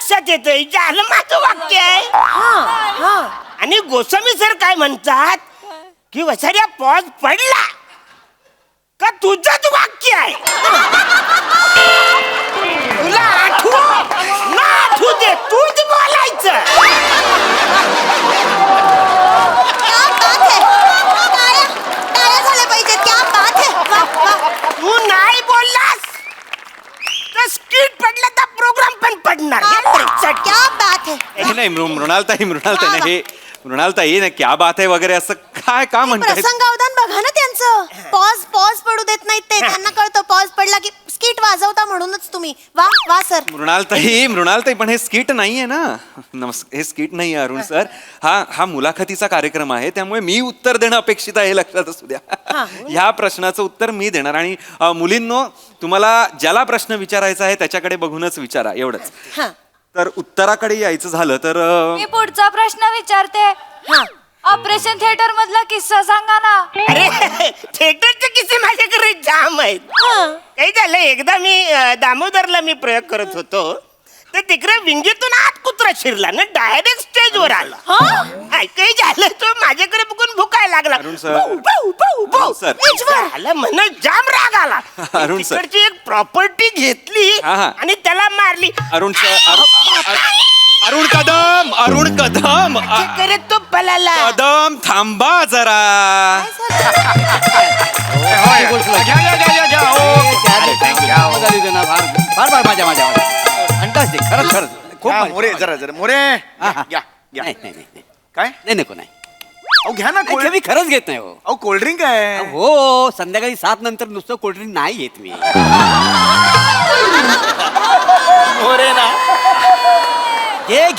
लक्षात येतंय झालं माझं वाक्य आहे. आणि गोस्वामी सर काय म्हणतात की वसाऱ्या पॉज पडला का तुझंच वाक्य आहे. तुला आठवू ना आठवू दे तूच बोलायचं. तू नाही बोललास तर स्किट पडला तर प्रोग्राम पण पडणार. नाही मृणालताई नाही हे मृणालताई ना क्या बात आहे वगैरे असं काय का म्हणताय. प्रसंगावधान बघा ना त्यांचं. पॉज पडू देत नाहीत ते. त्यांना कळतं पॉज पडला की स्किट वाजवता म्हणूनच तुम्ही. वा वा सर. मृणालताई पण हे स्किट नाहीये ना. हे स्किट नाहीये अरुण सर. हा मुलाखतीचा कार्यक्रम आहे त्यामुळे मी उत्तर देणं अपेक्षित आहे लक्षात असू द्या. ह्या प्रश्नाचं उत्तर मी देणार आणि मुलींनो तुम्हाला ज्याला प्रश्न विचारायचा आहे त्याच्याकडे बघूनच विचारा एवढंच. तर उत्तराकडे यायचं झालं तर मी पुढचा प्रश्न विचारते. ऑपरेशन थिएटर मधला किस्सा सांगा ना. अरे थिएटरचे किस्से माझ्याकडे जाम आहेत. काही झालं एकदा मी दामोदरला मी प्रयोग करत होतो तर तिकडे विंगीतून आत कुत्रा शिरला ना डायरेक्ट स्टेजवर आला. काही झालं तो माझ्याकडे बघून भुकायला लागला. अरुण सर. झालं म्हणून जाम राग आला. अरुण सर. तिकडची एक प्रॉपर्टी घेतली आणि त्याला मारली. अरुण कदम करत तो पळाला. कदम थांबा जरा. मोरे जरा मोरे काय नाही नको नाही. अहो घ्या ना मी खरंच घेत नाही हो. अहो कोल्ड्रिंक आहे. हो संध्याकाळी 7 नंतर नुसतं कोल्ड्रिंक नाही घेत मी. मोरे ना जे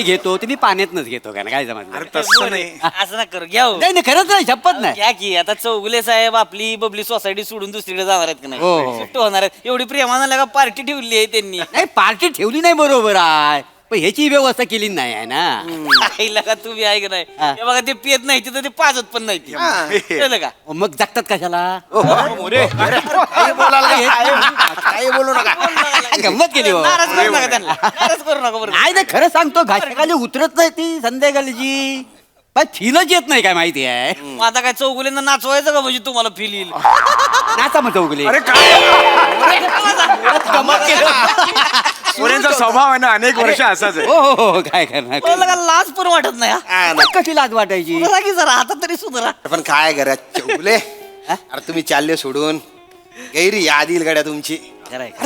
घेतो ते मी पाण्यातनच घेतो का काय जमत तसं नाही. असं ना करू घ्या हो. नाही खरंच नाही शपथ नाही. घ्या की आता चौगुले साहेब आपली बबली सोसायटी सोडून दुसरीकडे जाणार आहेत का हो. नाही सुट्टी होणार आहेत. एवढी प्रेमानं लगा पार्टी ठेवली आहे त्यांनी. नाही पार्टी ठेवली नाही बरोबर आहे पण ह्याची व्यवस्था केली नाही आहे ना. आईला का तुम्ही ऐक नाही हे बघा ते पियत नाही तर ते पाजत पण नाही कळलं का. मग जगतात कशाला. मोरे काय बोलू नका. गंमत केली हो. नाराज करू नका त्यांना नाराज करू नका बरं. नाही खरं सांगतो घाशाखाली उतरत नाही ती संध्याकाळची पण फीलच येत नाही काय माहिती आहे. मग आता काय चौगुल्यांना नाचवायचं का म्हणजे तुम्हाला फील येईल. नाचा मग चौगले. अरे काय मोरेंचा स्वभाव आहे ना अनेक वर्ष असाच आहे. हो काय करणार. लगा लाज पण वाटत नाही हा. कशी लाज वाटायची. सुधरा की जरा आता तरी सुधरा. पण काय करा चौगुले अरे तुम्ही चालले सोडून गैरी याद येईल गाड्या तुमची.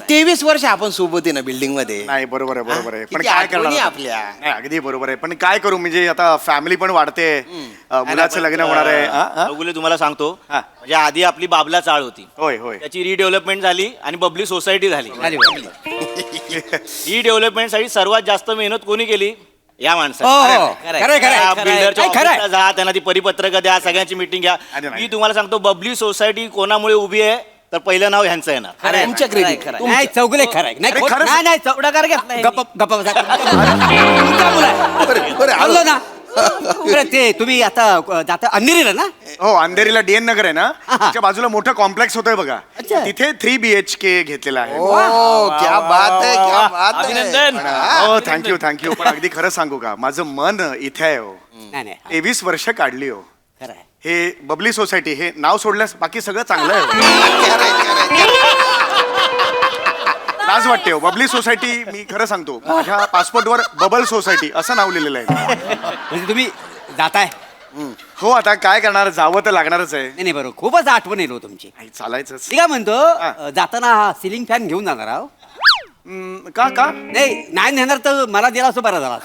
23 वर्ष आपण सोबत आहे ना बिल्डिंग मध्ये. नाही बरोबर आहे पण किती काय आठवणी करणार आपल्या. नाही अगदी बरोबर आहे पण काय करू म्हणजे आता फॅमिली पण वाढते मुलाचं लग्न होणार आहे. चौगुले तुम्हाला सांगतो हा. म्हणजे आधी आपली बाबला चाळ होती होय होय त्याची रिडेव्हलपमेंट झाली आणि बबली सोसायटी झाली. रिडेव्हलपमेंटसाठी सर्वात जास्त मेहनत कोणी केली या माणसाने. बिल्डरच्या ऑफिसला जा त्यांना ती परिपत्रक द्या सगळ्यांची मीटिंग घ्या. अरे नाही. मी तुम्हाला सांगतो बबली सोसायटी कोणामुळे उभी आहे तर पहिलं नाव ह्यांचं येणार. तुमच्या क्रेडिट नाही चौगले खरं नाही अरे खरंच? नाही पुढाकार घेतला गप्प गप्प बसा. तुमचा मुलं आहे. बोललो ना बरं, ते तुम्ही आता जाता अंधेरीला ना. हो अंधेरीला DN नगर आहे ना त्याच्या बाजूला मोठं कॉम्प्लेक्स होतोय बघा तिथे 3 BHK घेतलेला आहे. ओ क्या बात है क्या बात है. अभिनंदन. हो थँक्यू पण अगदी खरं सांगू का माझं मन इथे आहे हो. नाही नाही 23 वर्ष काढली हो. खरं आहे. हे बबली सोसायटी हे नाव सोडल्यास बाकी सगळं चांगलं आहे. लाज वाटते हो बबली सोसायटी. मी खरं सांगतो माझ्या पासपोर्टवर बबल सोसायटी असं नाव लिहिलेलं आहे. म्हणजे तुम्ही जाताय. हो आता काय करणार जावं तर लागणारच आहे. नाही बरोबर खूपच आठवण येईल हो तुमची. चालायचंच. मी काय म्हणतो जाताना हा सिलिंग फॅन घेऊन जाणार आहो. का नाही नेणार तर मला दिला असं बरं झाला.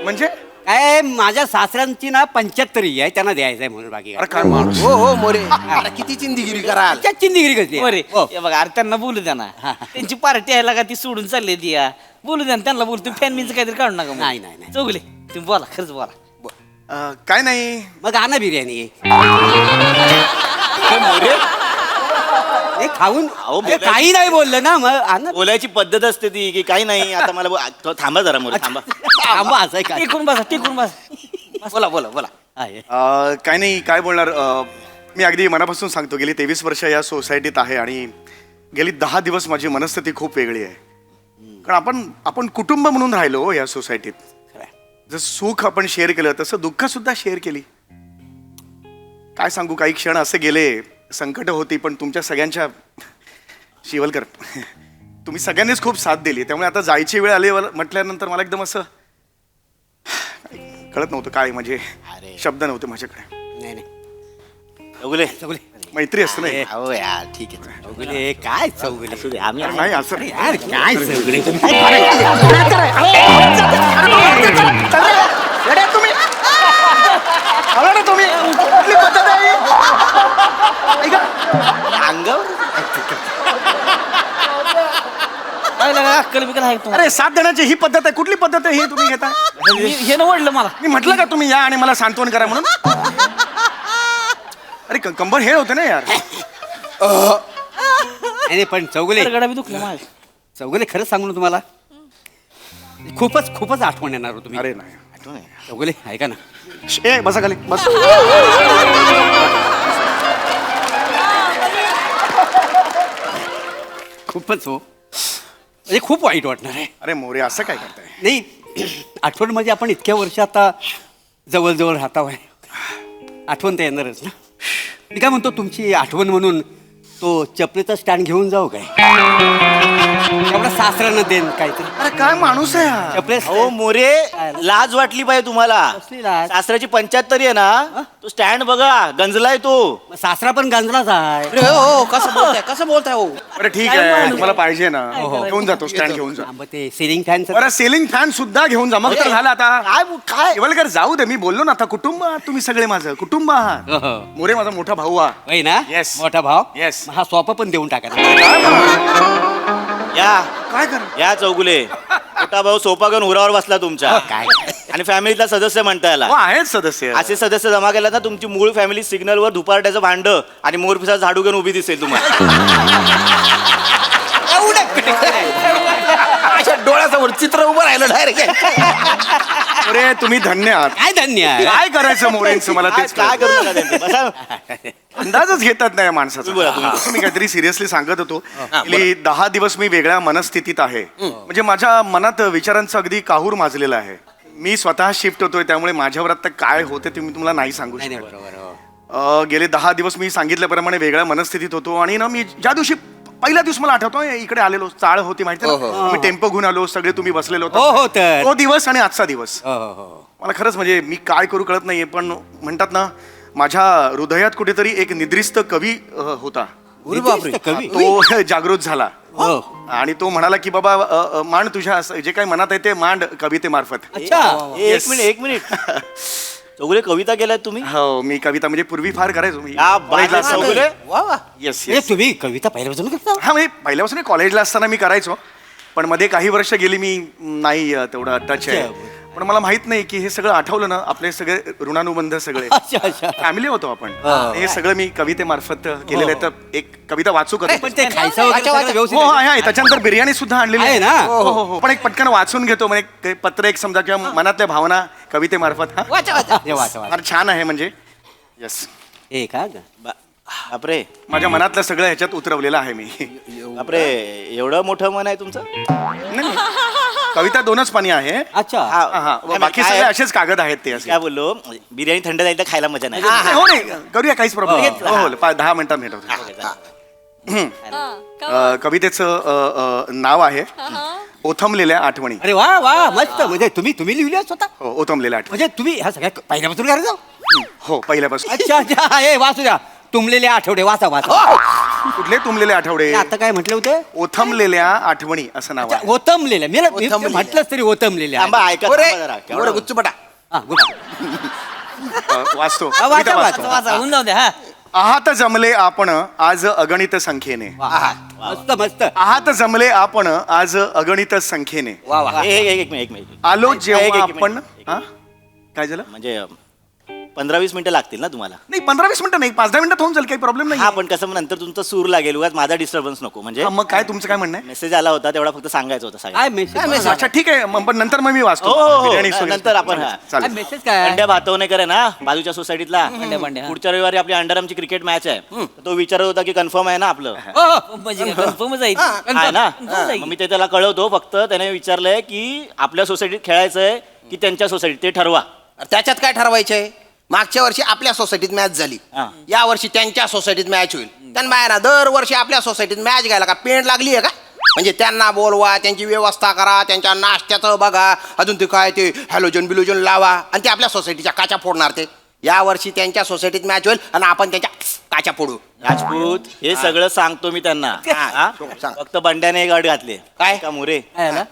म्हणजे काय माझ्या सासऱ्यांची ना 75 आहे त्यांना द्यायचं आहे म्हणून बाकी अरे काय माणूस. हो मोरे अरे किती चिंदगिरी कराल. चिंदगिरी कसली बरे हो. हे बघा अरे त्यांना बोलू द्या ना. त्यांची पार्टी आहे का ती सोडून चालली ती या. बोलू द्या ना त्यांना बोलू. तुम्ही फॅन बिनचं काहीतरी काढू नका. नाही, नाही. चौगुले तुम्ही बोला खरंच बोला. काय नाही मग आणा बिर्याणी. खाऊन काही नाही बोललं ना मग आणा. बोलायची पद्धत असते ती की काही नाही आता मला थांबा जरा मोरे थांबा. थांबा असं काय. टिकून बसा. बोला. काय नाही काय बोलणार. मी अगदी मनापासून सांगतो गेली 23 वर्ष या सोसायटीत आहे आणि गेली 10 दिवस माझी मनस्थिती खूप वेगळी आहे. कारण आपण कुटुंब म्हणून राहिलो हो या सोसायटीत. जसं सुख आपण शेअर केलं तसं दुःख सुद्धा शेअर केली. काय सांगू, काही क्षण असे गेले, संकट होती, पण तुमच्या सगळ्यांच्या शिवलकर तुम्ही सगळ्यांनीच खूप साथ दिली. त्यामुळे आता जायची वेळ आली म्हटल्यानंतर मला एकदम असं कळत नव्हतं काय, म्हणजे शब्द नव्हते माझ्याकडे. नाही नाही चौगुले चौगुले मैत्री असतं नाही. हो यार ठीक आहे. चौगुले काय चौगुले असू दे, आम्ही नाही असं यार काय चौगुले तुम्ही तुम्ही कुठली पद्धत आहे? ऐका. अक्कल बिकल आहे तुम्हाला? अरे साथ देण्याची ही पद्धत आहे, कुठली पद्धत आहे ही तुम्ही घेता? हे नवडलं मला. मी म्हटलं का तुम्ही या आणि मला सांत्वन करा म्हणून? अरे कंबर हे होते ना यार. नाही पण चौगुले गडा बी दुखलं माझं. चौगुले खरंच सांगू ना तुम्हाला, खूपच खूपच आठवण येणार हो तुम्ही. अरे नाही चौगुले ऐका ना. ए बसा खाली बस. खूपच हो, म्हणजे खूप वाईट वाटणार आहे. अरे मोरे असं काय करताय? नाही आठवण म्हणजे आपण इतक्या वर्ष आता जवळजवळ राहता आहे, आठवण तर येणारच ना. मी काय म्हणतो, तुमची आठवण म्हणून तो चपलेचा स्टँड घेऊन जाऊ काय? एवढा सासऱ्यानं देन काहीतरी. अरे काय माणूस आहे हा? चपले हो मोरे, लाज वाटली पाहिजे तुम्हाला. कसली लाज? सासऱ्याची 75 आहे ना, तो स्टँड बघा गंजलाय तो. सासरा पण गांजलाच आहे. अरे हो कसं बोलताय हो? अरे ठीक आहे, तुम्हाला पाहिजे ना घेऊन जातो, स्टँड घेऊन जा. हा, मग ते सिलिंग फॅनचं बरं सिलिंग फॅन सुद्धा घेऊन जा. मग तर झालं आता. काय केवलकर जाऊ दे, मी बोललो ना आता कुटुंब आहात तुम्ही सगळे, माझं कुटुंब आहात. हो, हो. मोरे माझा मोठा भाऊ हा. होय ना? Yes. मोठा भाव. Yes. मग हा सोपा पण देऊन टाका ना. या काय कर या चौगुले, मोठा भाऊ सोपा घेऊन उरावर बसला तुमच्या. काय आणि फॅमिलीतला सदस्य म्हणता याला. हो आहेत सदस्य. असे सदस्य जमा केला ना, तुमची मूळ फॅमिली सिग्नलवर दुपारट्याचं भांड आणि मोरपिसा झाडू घेऊन उभी दिसेल तुम्हाला. अशा डोळ्यासमोर चित्र उभं राहिलं डायरेक्ट. अरे तुम्ही धन्य आहात. काय धन्य आहे? काय करायचं मोरेंचं मला तेच काय कळत करू नका त्यांचं. बसा. अंदाजच घेतात नाही माणसाचा. बोला, तुम्ही. मी काहीतरी सिरियसली सांगत होतो. गेली 10 दिवस मी वेगळ्या मनस्थितीत आहे. म्हणजे माझ्या मनात विचारांचं अगदी काहूर माजलेलं आहे. मी स्वतः शिफ्ट होतोय, त्यामुळे माझ्यावर आता काय होते ते मी तुम्हाला नाही सांगू नाही, नाही, शकत. बरोबर हो. गेले 10 दिवस मी सांगितल्याप्रमाणे वेगळ्या मनस्थितीत होतो. आणि ना मी ज्या दिवशी पहिल्या दिवस मला आठवतो इकडे आलेलो, चाळ होती माहिती आहे ना? मी टेम्पो घेऊन आलो, सगळे तुम्ही बसलेलो हो, हो, तर. तो दिवस आणि आजचा दिवस हो, हो, हो. मला खरंच म्हणजे मी काय करू कळत नाहीये. पण म्हणतात ना, माझ्या हृदयात कुठेतरी एक निद्रिस्त कवी होता. निद्रिस्त कवी? तो जागृत झाला हो. आणि तो म्हणाला की बाबा मांड तुझ्या जे काही मनात आहे ते मांड कवितेमार्फत. अच्छा. एक मिनिट चौगुले, कविता केल्यात तुम्ही? हो, मी कविता म्हणजे पूर्वी फार करायचो मी. या बाहेर चौगुले. येस म्हणजे तुम्ही कविता पहिल्यापासून करता? हा म्हणजे पहिल्यापासून कॉलेजला असताना मी करायचो, पण मध्ये काही वर्ष गेली मी नाही तेवढा टच आहे. पण मला माहित नाही की हे सगळं आठवलं ना, आपले सगळे ऋणानुबंध सगळे अच्छा अच्छा. फॅमिली होतो आपण. हे सगळं मी कवितेमार्फत केलेलं आहे. तर एक कविता वाचू का? पण ते खायचं वगैरे सगळं व्यवस्थित हो आहे? आहे. त्याच्यानंतर बिर्याणी सुद्धा आणलेली आहे ना? हो हो हो. पण एक पटकन वाचून घेतो, म्हणजे पत्र एक समजा किंवा मनातल्या भावना कवितेमार्फत. हा हे वाचा, वाचा. फार छान आहे म्हणजे. येस, हे का ग? बापरे माझ्या मनातलं सगळं ह्याच्यात उतरवलेलं आहे मी. बापरे, एवढं मोठं मन आहे तुमचं? नाही, कविता 2च पानी आहे. अच्छा. हा हा, बाकी काय- सगळे असेच कागद आहेत ते असे. काय बोललो, बिर्याणी थंड जाईल तर खायला मजा नाही. हो नाही, करूया, काहीच प्रॉब्लेम. हो हो, 10 मिनिटात भेटवतो. कवितेचं नाव आहे ओथंबलेल्या आठवणी. अरे वा वा, मस्त. म्हणजे तुम्ही लिहिली स्वतः? हो, ओथंबलेल्या आठवणी. म्हणजे तुम्ही ह्या सगळ्या पहिल्यापासून करायचं? हो, पहिल्यापासून. अच्छा अच्छा. हे वाचू द्या, तुंबलेले आठवडे. वाचा वाचा. कुठले तुंबलेले आठवडे? आता काय म्हटलं होतं? ओथंबलेल्या आठवणी असं नाव आहे. ओतमलेल्या. मी म्हटलंच तरी ओतमलेल्या. थांबा, ऐका अरे, थांबा जरा. एवढं गुच्चपटा. हा, गुड. वाचतो, हा, वाचा, कविता वाचा, वाचतो. वाचा, होऊन जाऊ द्या. हा. आहात जमले आपण आज अगणित संख्येने. मस्त मस्त. आहात जमले आपण आज अगणित संख्येने. एक मिनिट आलो एक जेव्हा मिनिट, आपण. एक हा? काय झालं? म्हणजे 15-20 मिनिटं लागतील ना तुम्हाला नाही 15-20 मिनिटं नाही 5-10 मिनिटात होऊन जाईल काही प्रॉब्लेम नाही हा पण कसं मग नंतर तुमचा सूर लागेल उगाच माझा डिस्टर्बन्स नको म्हणजे हा, मग काय तुमचं काय म्हणणं आहे मेसेज आला होता तेवढा फक्त सांगायचं होतं काय सगळ्यांना. मेसेज अच्छा ठीक आहे पण नंतर मग मी वाचतो हो, हो, हो. बिर्याणी सोयी- नंतर आपण, हा. काय चालेल मेसेज काय पंड्या भातवणेकर आहे ना बाजूच्या सोसायटीतला पंड्या, हा. पुढच्या रविवारी आपली अंडरआर्मची क्रिकेट मॅच आहे तो विचारत होता की कन्फर्म आहे ना आपलं म्हणजे कन्फर्मच आहे ती. आहे ना confirm आहे. मग मी ते त्याला कळवतो फक्त त्याने विचारलंय की आपल्या सोसायटीत खेळायचंय की त्यांच्या सोसायटीत ते ठरवा त्याच्यात काय ठरवायचंय मागच्या वर्षी आपल्या सोसायटीत मॅच झाली हा. या वर्षी त्यांच्या सोसायटीत मॅच होईल त्यांना ना दरवर्षी आपल्या सोसायटीत मॅच घ्यायला का पेंड लागली आहे का म्हणजे त्यांना बोलवा त्यांची व्यवस्था करा त्यांच्या नाश्त्याचं बघा अजून ते काय ते हॅलोजन बिलोजन लावा आणि ते आपल्या सोसायटीच्या काचा फोडणार ते या वर्षी त्यांच्या सोसायटीत मॅच होईल आणि आपण त्यांच्या काचा फोडू राजपूत हे सगळं सांगतो मी त्यांना हा? सांग. फक्त बंड्याने एक अट घातली काय? का मोरे काय झालं?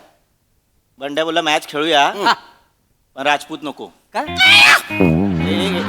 बंड्या बोलला मॅच खेळूया पण राजपूत नको काय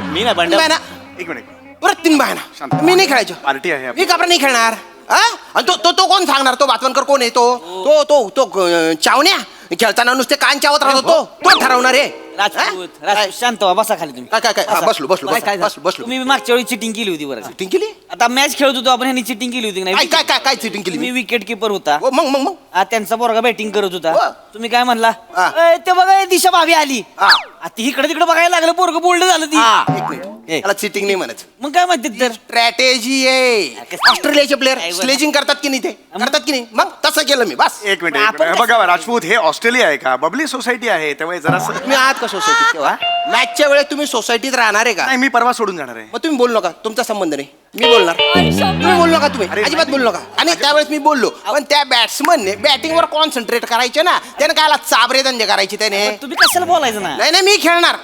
मी ना बंड्या बायना एक मिनिट परत तीन बायना शांत. मी नाही खेळायचो पार्टी आहे आपली. मी का बरं नाही खेळणार हा? आणि तो कोण सांगणार तो बातवणकर कोण आहे तो चावण्या खेळताना नुसते कान चावत राहतो तो ठरवणार आहे राजपूत शांत व्हा बसा खाली तुम्ही काय हा, बसलो काय बसलो तुम्ही मागच्या वेळी चिटिंग केली होती बरं चिटिंग केली आता मॅच खेळत होतो आपण ह्यांनी चिटिंग केली होती की नाही काय चिटिंग केली तुम्ही मी विकेट किपर होता हो, मग त्यांचा पोरगा बॅटिंग करत होता हो. तुम्ही काय म्हणला हा. ते बघा दिशा भाभी आली हा. आता इकडे तिकडे बघायला लागलं पोरग बोल्ड झालं ती एक मिनिट ए. त्याला चिटिंग नाही म्हणत मग काय म्हणते तर स्ट्रॅटेजी आहे ऑस्ट्रेलियाचे प्लेअर काय स्लेजिंग करतात की नाही ते करतात की नाही मग तसं केलं मी बस एक मिनिट आपण बघा राजपूत हे ऑस्ट्रेलिया आहे का बबली सोसायटी आहे त्यामुळे जरा तुम्ही आहात का सोसायटीत तेव्हा मॅचच्या वेळेस तुम्ही सोसायटीत राहणार आहे का नाही मी परवा सोडून जाणार आहे मग तुम्ही बोलू नका तुमचा संबंध नाही मी बोलणार तुम्ही बोलू नका तुम्ही अजिबात बोलू नका आणि त्यावेळेस मी बोललो पण त्या बॅट्समनने बॅटिंगवर कॉन्सन्ट्रेट करायचे ना त्याने काय चाबरे धंदे करायचे त्याने तुम्ही कशाला बोलायचं ना नाही मी खेळणार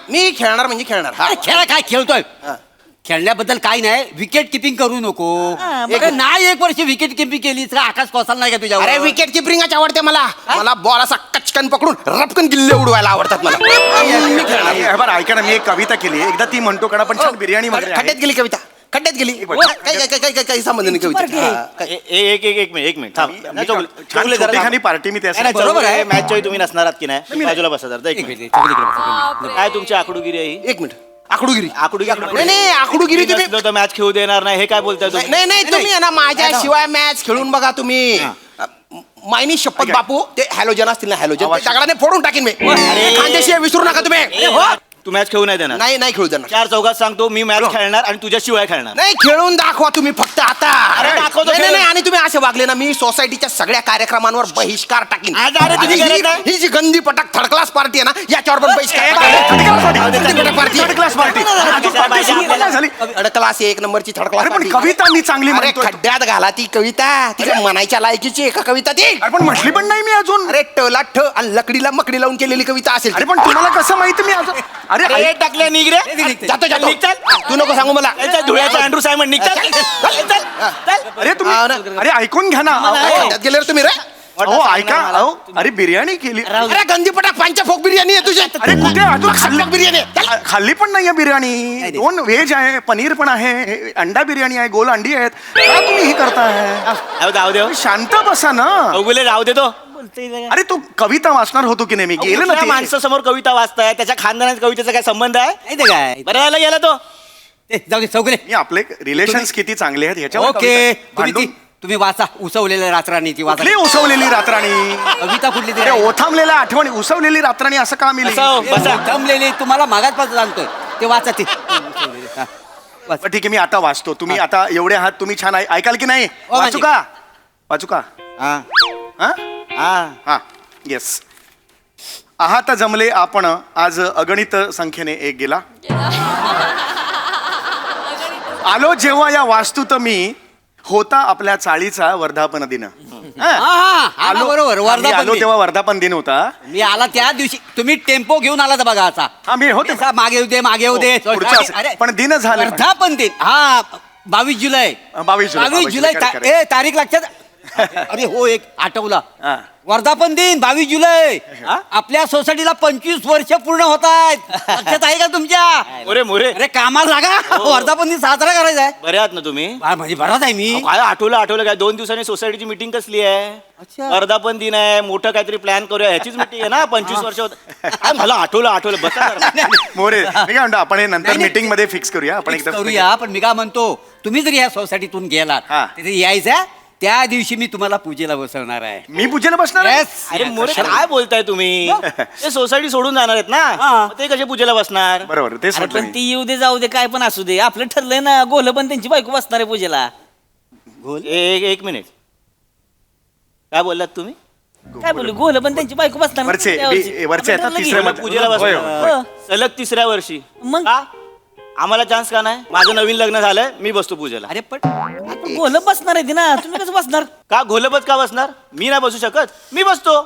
म्हणजे खेळणार हा. खेळा काय खेळतोय हा. खेळण्याबद्दल काही नाही विकेट किपिंग करू नको नाही एक वर्ष विकेट किपिंग केली तर आकाश कोसाल नाही का तुझ्या अरे विकेट किपरिंगच आवडते मला बॉल असा कचकन पकडून रपकन गिल्ले उडवायला आवडतात मला मी खेळणार हे बरं ऐका ना मी एक कविता केली एकदा ती म्हणतो कारण आपण छान बिर्याणी वगैरे आहे. खड्ड्यात गेली कविता खड्ड्यात गेली काही संबंध नाही कविता हा, काय- एक मिनिट थांब मी तो- छान चौगले जरा छोटेखानी थांब. पार्टी मी नाही, त्यासाठी बरोबर आहे मॅचच्या वेळी तुम्ही नसणार आहात की नाही तुम्ही बाजूला बसा जरा एक मिनिट काय तुमची आकडूगिरी आहे ही? एक मिनिट आकडूगिरी आकडूगिरी नाही आकडूगिरी तुम्ही नसलं तर मॅच खेळू देणार नाही हे काय बोलताय तुम्ही नाही तुम्ही आहे ना माझ्याशिवाय मॅच खेळून बघा तुम्ही मायनी शपथ बापू ते हॅलोजन असतील ना हॅलोजन ते दगडाने फोडून टाकीन मी खांद्याशिवाय विसरू नका तुम्ही हो? तू मॅच खेळू नाही देणार नाही खेळू देणार चार चौघात सांगतो मी मॅच खेळणार आणि तुझ्याशिवाय खेळणार नाही खेळून दाखवा तुम्ही फक्त आता अरे, दाखवतो नाही, खेळून. नाही, आणि तुम्ही असे वागले ना मी सोसायटीच्या सगळ्या कार्यक्रमांवर बहिष्कार टाकीन आज अरे, तुम्ही आणि करत नाही? ही जी गंदी पटक थर्ड क्लास पार्टी आहे ना याच्यावर पण बहिष्कार पार्टी थर्ड क्लास पार्टी अजून पार्टी सुरू पण नाही झाली थर्ड क्लास एक नंबरची थर्ड अरे पण क्लास कविता मी चांगली अरे म्हणतोय खड्ड्यात घाला ती कविता तिच्या म्हणायच्या लायकीची एका कविता ती अरे पण म्हटली पण नाही मी अजून अरे टला ठ आणि लकडीला मकडी लावून केलेली कविता असेल अरे पण तुम्हाला कसं माहिती मी अजून अरे अरे ऐक- टाकल्या निघ रे जातो निघ चल. तू नको सांगू मला याच्या धुळ्याचा अँड्रू सायमन निघ चल. चल, चल, चल. अरे तुम्ही हा ना. अरे ऐकून घ्या ना खड्ड्यात गेल्यावर तुम्ही रे अहो ऐका अहो अरे बिर्याणी केली अरे गंदी पटाक पांच्या फोक बिर्याणी आहे तुझी अरे कुठे अजून खाल्ली बिर्याणी आहे. खाल्ली पण नाहीये बिर्याणी दोन व्हेज आहे पनीर पण आहे अंडा बिर्याणी आहे गोल अंडी आहेत का तुम्ही हे करताय जाऊ दे शांत बसा ना अवगुले जाऊ दे तो अरे तू कविता वाचणार होतो की नाही मी गेलं ना ते माणसासमोर कविता वाचताय त्याच्या खानदानाच्या कवितेचा काय संबंध आहे नाही ते काय बरं यायला गेला तो जाऊ दे चौगले मी आपले रिलेशन्स किती चांगले आहेत ह्याच्यावर ओके कविता- भांडून तुम्ही वाचा उसवलेल्या रात्रानी ती वाचा कुठली उसवलेली रात्राणी कविता कुठली अरे ओथांबलेल्या आठवणी उसवलेली रात्राणी असं का मिळेल असं बसा जमलेली तुम्हाला मागासपासून सांगतोय ते वाचा ते हा, वाचा. ठीक आहे मी आता वाचतो तुम्ही आता एवढे आहात तुम्ही छान ऐकाल की नाही वाचू का वाचू का हा हा हा हा येस आहात जमले आपण आज अगणित संख्येने एक गेला आलो जेव्हा या वास्तूत मी होता आपल्या चाळीचा वर्धापन दिन हा, बरोबर आम्ही वर्धापन आलो दिन. तेव्हा वर्धापन दिन होता मी आला त्या दिवशी तुम्ही टेम्पो घेऊन आला बघा असा हा मी होते असा मागे येऊ दे मागे येऊ दे हो, पुढचं असेल. अरे पण दिन झालं. वर्धापन दिन हा 22 जुलै 22 जुलै, 22 जुलै correct, correct. तारीख लक्षात अरे हो एक आठवला हा. वर्धापन दिन 22 जुलै. आपल्या सोसायटीला 25 वर्ष पूर्ण होत आहेत. लक्षात आहे का तुमच्या? मोरे मोरे अरे कामाला लागा. वर्धापन दिन साजरा करायचा आहे. बरे आहात ना तुम्ही? म्हणजे बराच आहे मी. काय आठवलं काय 2 दिवसांनी सोसायटीची मीटिंग कसली आहे? अच्छा. वर्धापन दिन आहे, मोठं काहीतरी प्लॅन करूया ह्याचीच मीटिंग आहे ना. 25 वर्ष होत. काय मला आठवलं बसा जरा. मोरे मी काय म्हणतो आपण हे नंतर नाही, नाही. मीटिंग मध्ये फिक्स करूया आपण Fix एकदा करूया. पण मी काय म्हणतो, तुम्ही जर या सोसायटीतून गेलात हा. तिथे यायचं, त्या दिवशी मी तुम्हाला पूजेला बसवणार आहे. मी पूजेला बसणार आहे? Yes. अरे मोरे काय बोलताय तुम्ही? ते सोसायटी सोडून जाणार आहेत ना, मग ते कसे पूजेला बसणार? बरोबर तेच अरे म्हटलं पण मी. ती येऊ दे जाऊ दे काय पण असू दे, आपलं ठरलंय ना. गोल पण त्यांची बायको बसणार आहे पूजेला. एक मिनिट, काय बोललात तुम्ही? काय बोलू, गोल पण त्यांची बायको बसणार ना वरचे त्यावर्षी. वरचे आपलं आता ठरलं तिसऱ्या की- मध्ये. पूजेला होय, बसणार. होय. हो. सलग 3ऱ्या वर्षी. मग? का? आम्हाला चान्स का नाही? माझं नवीन लग्न झालंय, मी बसतो पूजेला. अरे पण आपण गोल बसणार आहे ती ना, तुम्ही कसं बसणार? का घोलपच का बसणार? मी नाही बसू शकत, मी बसतो.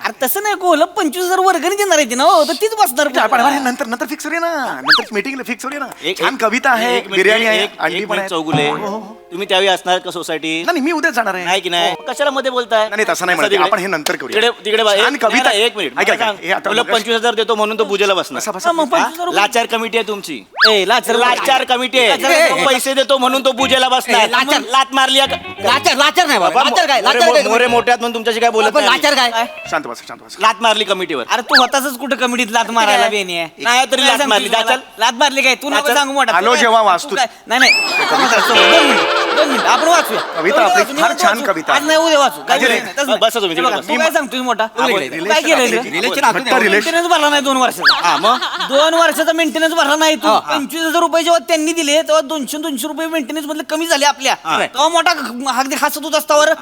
अरे तसं नाही, गोल 25,000 वर्गणी देणार आहे ती ना, हो तर तीच बसणार आपण पूजेला. नंतर नंतर फिक्स करूया ना. नंतर मीटिंगला फिक्स करूया ना. एक- छान कविता आहे, एक मिनिट, बिर्याणी आहे, एक- अंडी एक पण मिनिट आहे. चौगुले, हो, हो, हो. तुम्ही त्यावेळी असणार का सोसायटी? नाही मी उद्या जाणार आहे. नाही की नाही? कशाला मध्ये बोलताय? नाही, तसं नाही म्हणत. तिकडे- आपण हे नंतर करूया. तिकडे छान कविता. एक मिनिट ऐका, मला ऐका. हे आता सांग, तुला मगाशी- 25,000 देतो म्हणून तो पूजेला बसणार. बसा, बसा. हा, मग 25,000 रुपये. लाचार कमिटी आहे तुमची. ए, लाचार- लाचार कमिटी आहे. तो पैसे देतो म्हणून तो पूजेला बसणार. लाचार- लात मारली आहे का? लाचार नाही बाबा. लाचार काय? लाचार काय? मोरे मोठ्यात म्हणून तुमच्याशी काय बोलत पण नाही. लाचार काय? शांत बसा, शांत बसा. लात मारली कमिटीवर. अरे तू होताच कुठं कमिटीत लात मारायला बेनी आहे. नाही तरी लात मारली. लात चल. लात मारली काय तू नको चल. सांगू मोठा. आलो तू काय- जेव्हा तू वास्तू- काय- नाही 2 मिनिट आपण वाचूया. कविता उद्या आपली वाचू, फार निवांत छान वाचू. कविता. आज नाही उद्या वाचू काय नाही, नाही, तसं नाही. बसा तुम्ही, हे बघा, तिकडे तू काय सांगतोय मोठा? तू काय केलंय रे? रिलेशन असू दे. घट्ट relation. मेंटेनन्स भरला नाही 2 वर्षाचा. हा मग 2 वर्षाचा मेंटेनन्स भरला नाही तू. 25,000 रुपये जेव्हा त्यांनी दिले तेव्हा 200 रुपये मेंटेनन्स मधले कमी झाले आपल्या. तेव्हा मोठा अगदी हसत होत असतावर.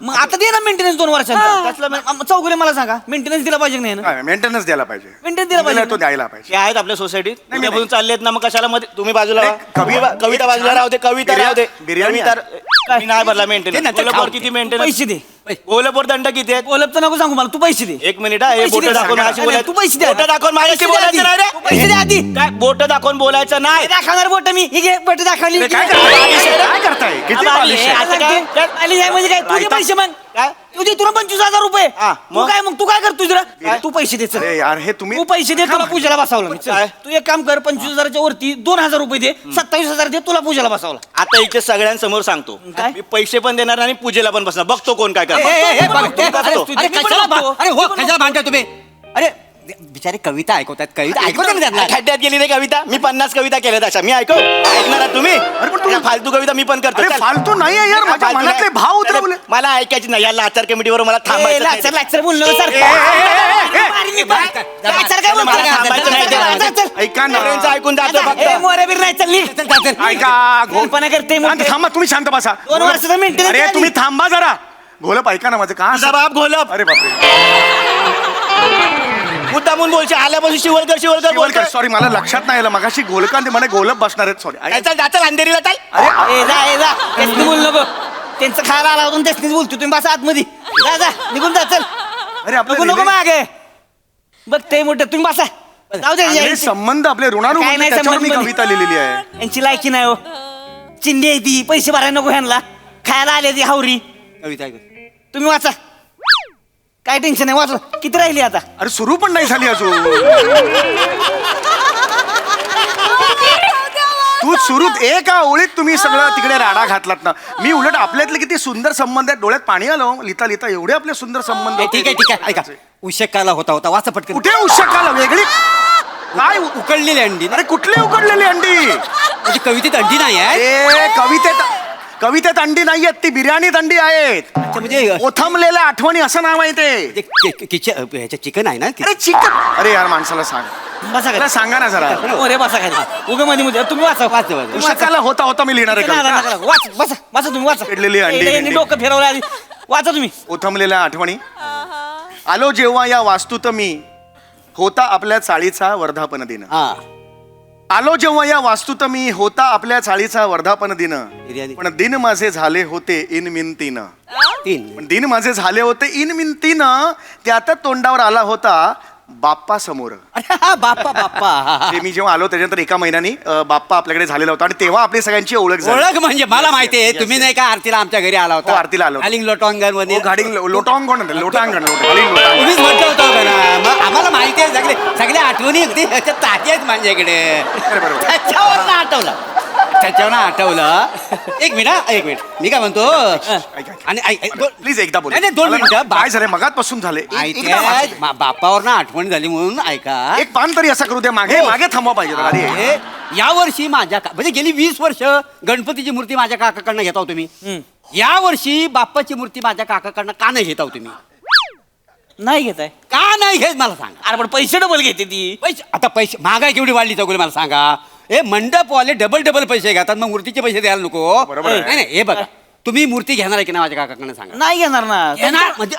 मग आता दे ना मेंटेनन्स 2 वर्षांचा. चौगुले मला सांगा, मेंटेनन्स दिला पाहिजे की नाही ना? मेंटेनन्स द्यायला पाहिजे. मेंटेनन्स दिला पाहिजे. तो द्यायला पाहिजे. हे आहेत आपल्या सोसायटीत नाही, उद्यापासून चालले आहेत ना, मग कशाला मध्ये तुम्ही बाजूला व्हा. नाही, कविता बाजूला राहू दे, कविता राहू दे. बिर्याणी मी नाही भरला ते मेंटेनन्स. नंतर गोलपोर खाऊ. किती मेंटेनन्स? पैसे दे. गोलपोर दंड किती आहेत? बोलत तर नको सांगू मला, तू पैसे दे. एक मिनिट हा, हे पैसे बोट दे, दाखवून सांगा. माझ्याशी नाही, बोलायचं. तू पैसे दे. बोटं दाखवून माझ्याशी पैसे दे बोलायचं आधी. नाही रे. तू पैसे दे आधी. काय बोट दाखवून बोलायचं नाही? दाखवणार बोट मी. ही घे बोट दाखवली. काय ही घे. करताय? काय करताय? किती आबा, बालिश हे आहे. असं काय? काय? आली आहे म्हणजे काय? तू दे पैसे मग. काय? तू दे, तुला 25,000 रुपये. हा, तू मग? काय मग तू काय करतोय जरा? तू पैसे दे चल. अरे यार हे तुम्ही तू पैसे दे, तुला पूजेला बसावलं मी. चल. काय? तू एक काम कर, 25,000च्या वरती 2,000 रुपये दे. 27,000 दे, तुला पूजेला बसावलं. आता इथे सगळ्यांसमोर सांगतो, काय? मी पैसे पण देणार आणि पूजेला पण बसणार. बघतो कोण काय ए, करतो. ए, ए, बघ, बघतो, ए, बघतो. अरे कशाला अरे हो कशाला भांडताय तुम्ही? अरे बिचारे कविता ऐकवतात. कविता ऐकवतात ना त्यांना. खड्ड्यात गेली रे कविता. मी 50 कविता केल्यात अशा. मी ऐकणार आहात तुम्ही? पण तू- या फालतू कविता मी पण करतो. अरे चल. फालतू नाही आहे यार, काय माझ्या फालतू मनातले नाही? भाव उतरवले. अरे, मला ऐकायची नाही. या लाचार कमिटीवर मला थांबायचं नाही. लाचर बोलणं सारखं. मारीन मी पण. लाचार काय बोलतो? मला थांबायचं नाही. चल, चल, चल. ऐका ना. पोरांचं ऐकून जातो ए, फक्त. मोऱ्याबीर नाही चालली. ऐका कल्पना करते शांत मोठे. थांबा, तुम्ही शांत बसा. 2 वर्षाचा maintenance अरे झाली. तुम्ही थांबा जरा. घोलप ऐका ना माझं का तुझा बाप घोलप. अरे बापरे. मुद्दामून बोलशी आल्यापासून शिवलकर शिवलकर बोलकर. सॉरी मला लक्षात नाही आलं मगाशी घोलकांत म्हणे घोलप बसणार आहेत. सॉरी जाचल अंधेरीला चाल. अरे ए, जा. त्यासनी बोल नको. त्यांचं खायला आला होता त्यासनीच बोलतो. तुम्ही बसा आतमध्ये. जा निघून जा चल. अरे आपलं नको नको relation- मागे. बघ ते मोठं तुम्ही बसा. जाऊ दे चांगले यांची- संबंध आपले ऋणानुबंध काय नाही त्याच्यावर मी संबंध. कविता लिहिलेली आहे. यांची लायकी नाही हो. चिंदी आहे ती. पैसे भरायला नको ह्यांना. खायला आले ती हावरी. कविता ऐकव. तुम्ही वाचा. काय टेन्शन नाही, वाचा. किती राहिली आता? अरे सुरू पण नाही झाली अजून. तू सुरू एका ओळीत तुम्ही सगळं तिकडे राडा घातलात ना. मी उलट आपल्यातले किती सुंदर संबंध आहेत. डोळ्यात पाणी आलं हो. लिहिता लिहिता एवढे आपले सुंदर संबंध ए, होते. ठीक आहे ऐका. उशकाला होता वाचा पटकन. कुठे उशकाला वेगळी काय उकडलेली अंडी. अरे कुठली उकडलेली अंडी? म्हणजे कवितेत अंडी नाही आहे. ए कवितेत अंडी नाही आहेत, ती बिर्याणीत अंडी आहेत. अच्छा, म्हणजे ओथंबलेल्या आठवणी असं नाव आहे ते. ह्याच्या चिकन आहे ना. अरे चिकन. अरे यार माणसाला सांग. बसा त्याला खाली. सांगा ना जरा. अरे बसा खाली. उगा मध्ये मध्ये तुम्ही वाचा. वाचा, वाचा. उशकाला होता होता मी लिहिणार आहे कविता. वाच बसा बसा तुम्ही वाचा. चिडलेली अंडी, ए, यांनी बिंडी. डोकं फिरवलं आधी. वाचा तुम्ही. ओथंबलेल्या आठवणी. आलो जेव्हा या वास्तूत मी होता आपल्या चाळीचा वर्धापन दिन. हा आलो जेव्हा या वास्तूत मी होता आपल्या चाळीचा वर्धापन दिन. बिर्याणी. पण दिन माझे झाले होते इनमिनतीनं. 3. पण दिन माझे झाले होते इनमिनतीनं. त्यात तोंडावर आला होता बाप्पा समोर. अरे हा बाप्पा बाप्पा हा, हा. ते मी जेव्हा आलो त्याच्यानंतर एका महिन्यानी बाप्पा आपल्याकडे झालेला होता आणि तेव्हा आपली सगळ्यांची ओळख झाली. ओळख म्हणजे मला माहिती आहे तुम्ही नाही का आरतीला आमच्या घरी आला होता. हो, आरतीला आलो होतो. आलिंग लोटांगण मध्ये गाडी लोटांगण लोटांगण तुम्हीच म्हटलं होतं का ना मग आम्हाला माहिती आहे सगळ्या आठवणी अगदी ताती आहेत माझ्याकडे. बरोबर. त्याच्यावर आठवलं. एक मिनिट मी काय म्हणतो आणि प्लीज एकदा बोल. नाही, नाही, 2 मिनिटं. काय झालंय मगातपासून झाले. बाप्पावर ना आठवण झाली म्हणून ऐका. एक पान तरी असं करू द्या. मागे मागे थांबवा पाहिजे अरे. हे या वर्षी म्हणजे गेली 20 वर्ष गणपतीची मूर्ती माझ्या काकाकडनं घेता तुम्ही. या वर्षी बाप्पाची मूर्ती माझ्या काकाकडनं का नाही घेता तुम्ही? नाही घेत आहे. का नाही घेत मला सांगा. अरे पण पैसे डबल घेते ती. पैसे आता पैसे महागाई केवढी वाढली चौगुले मला सांगा. हे मंडपवाले डबल पैसे घेतात मग मूर्तीचे पैसे द्यायला नको. बरोबर आहे. नाही हे बघा तुम्ही मूर्ती घेणार आहे की नाही माझ्या काकाकडनं सांगा. नाही घेणार ना. घेणार म्हणजे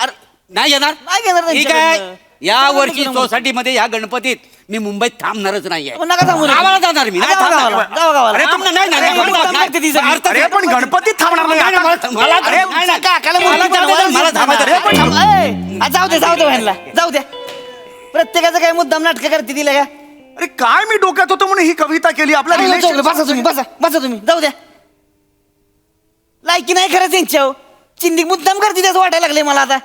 नाही घेणार. नाही घेणार ठीक त्यांच्याकडनं. आहे. या वर्षी सोसायटीमध्ये या गणपतीत मी मुंबईत थांबणारच नाहीये. मग नका थांबू. गावाला जाणार मी. नाही जावा थांबणार. गावाला, जावा गावाला. अरे तुम्ही नाही अरे, मुद्दाम लागते ती सगळी. अरे पण गणपतीत थांबणार नाही नाही, आता. मला अरे नाही, नाही. काकाला मला मूर्ती जाऊ दे, बनवायला मला थांबायचं. अरे, पण थांब. ए, जाऊ दे व्हायला जाऊ द्या. प्रत्येकाचं काय मुद्दाम नाटकं करते तिला का. अरे काय मी डोक्यात होतो म्हणून ही कविता केली आपल्या रिलेशन. बसा तुम्ही जाऊ द्या. लायकी नाही खरं त्यांच्या चिंदी मुद्दाम करते त्याच वाटायला लागले मला आता.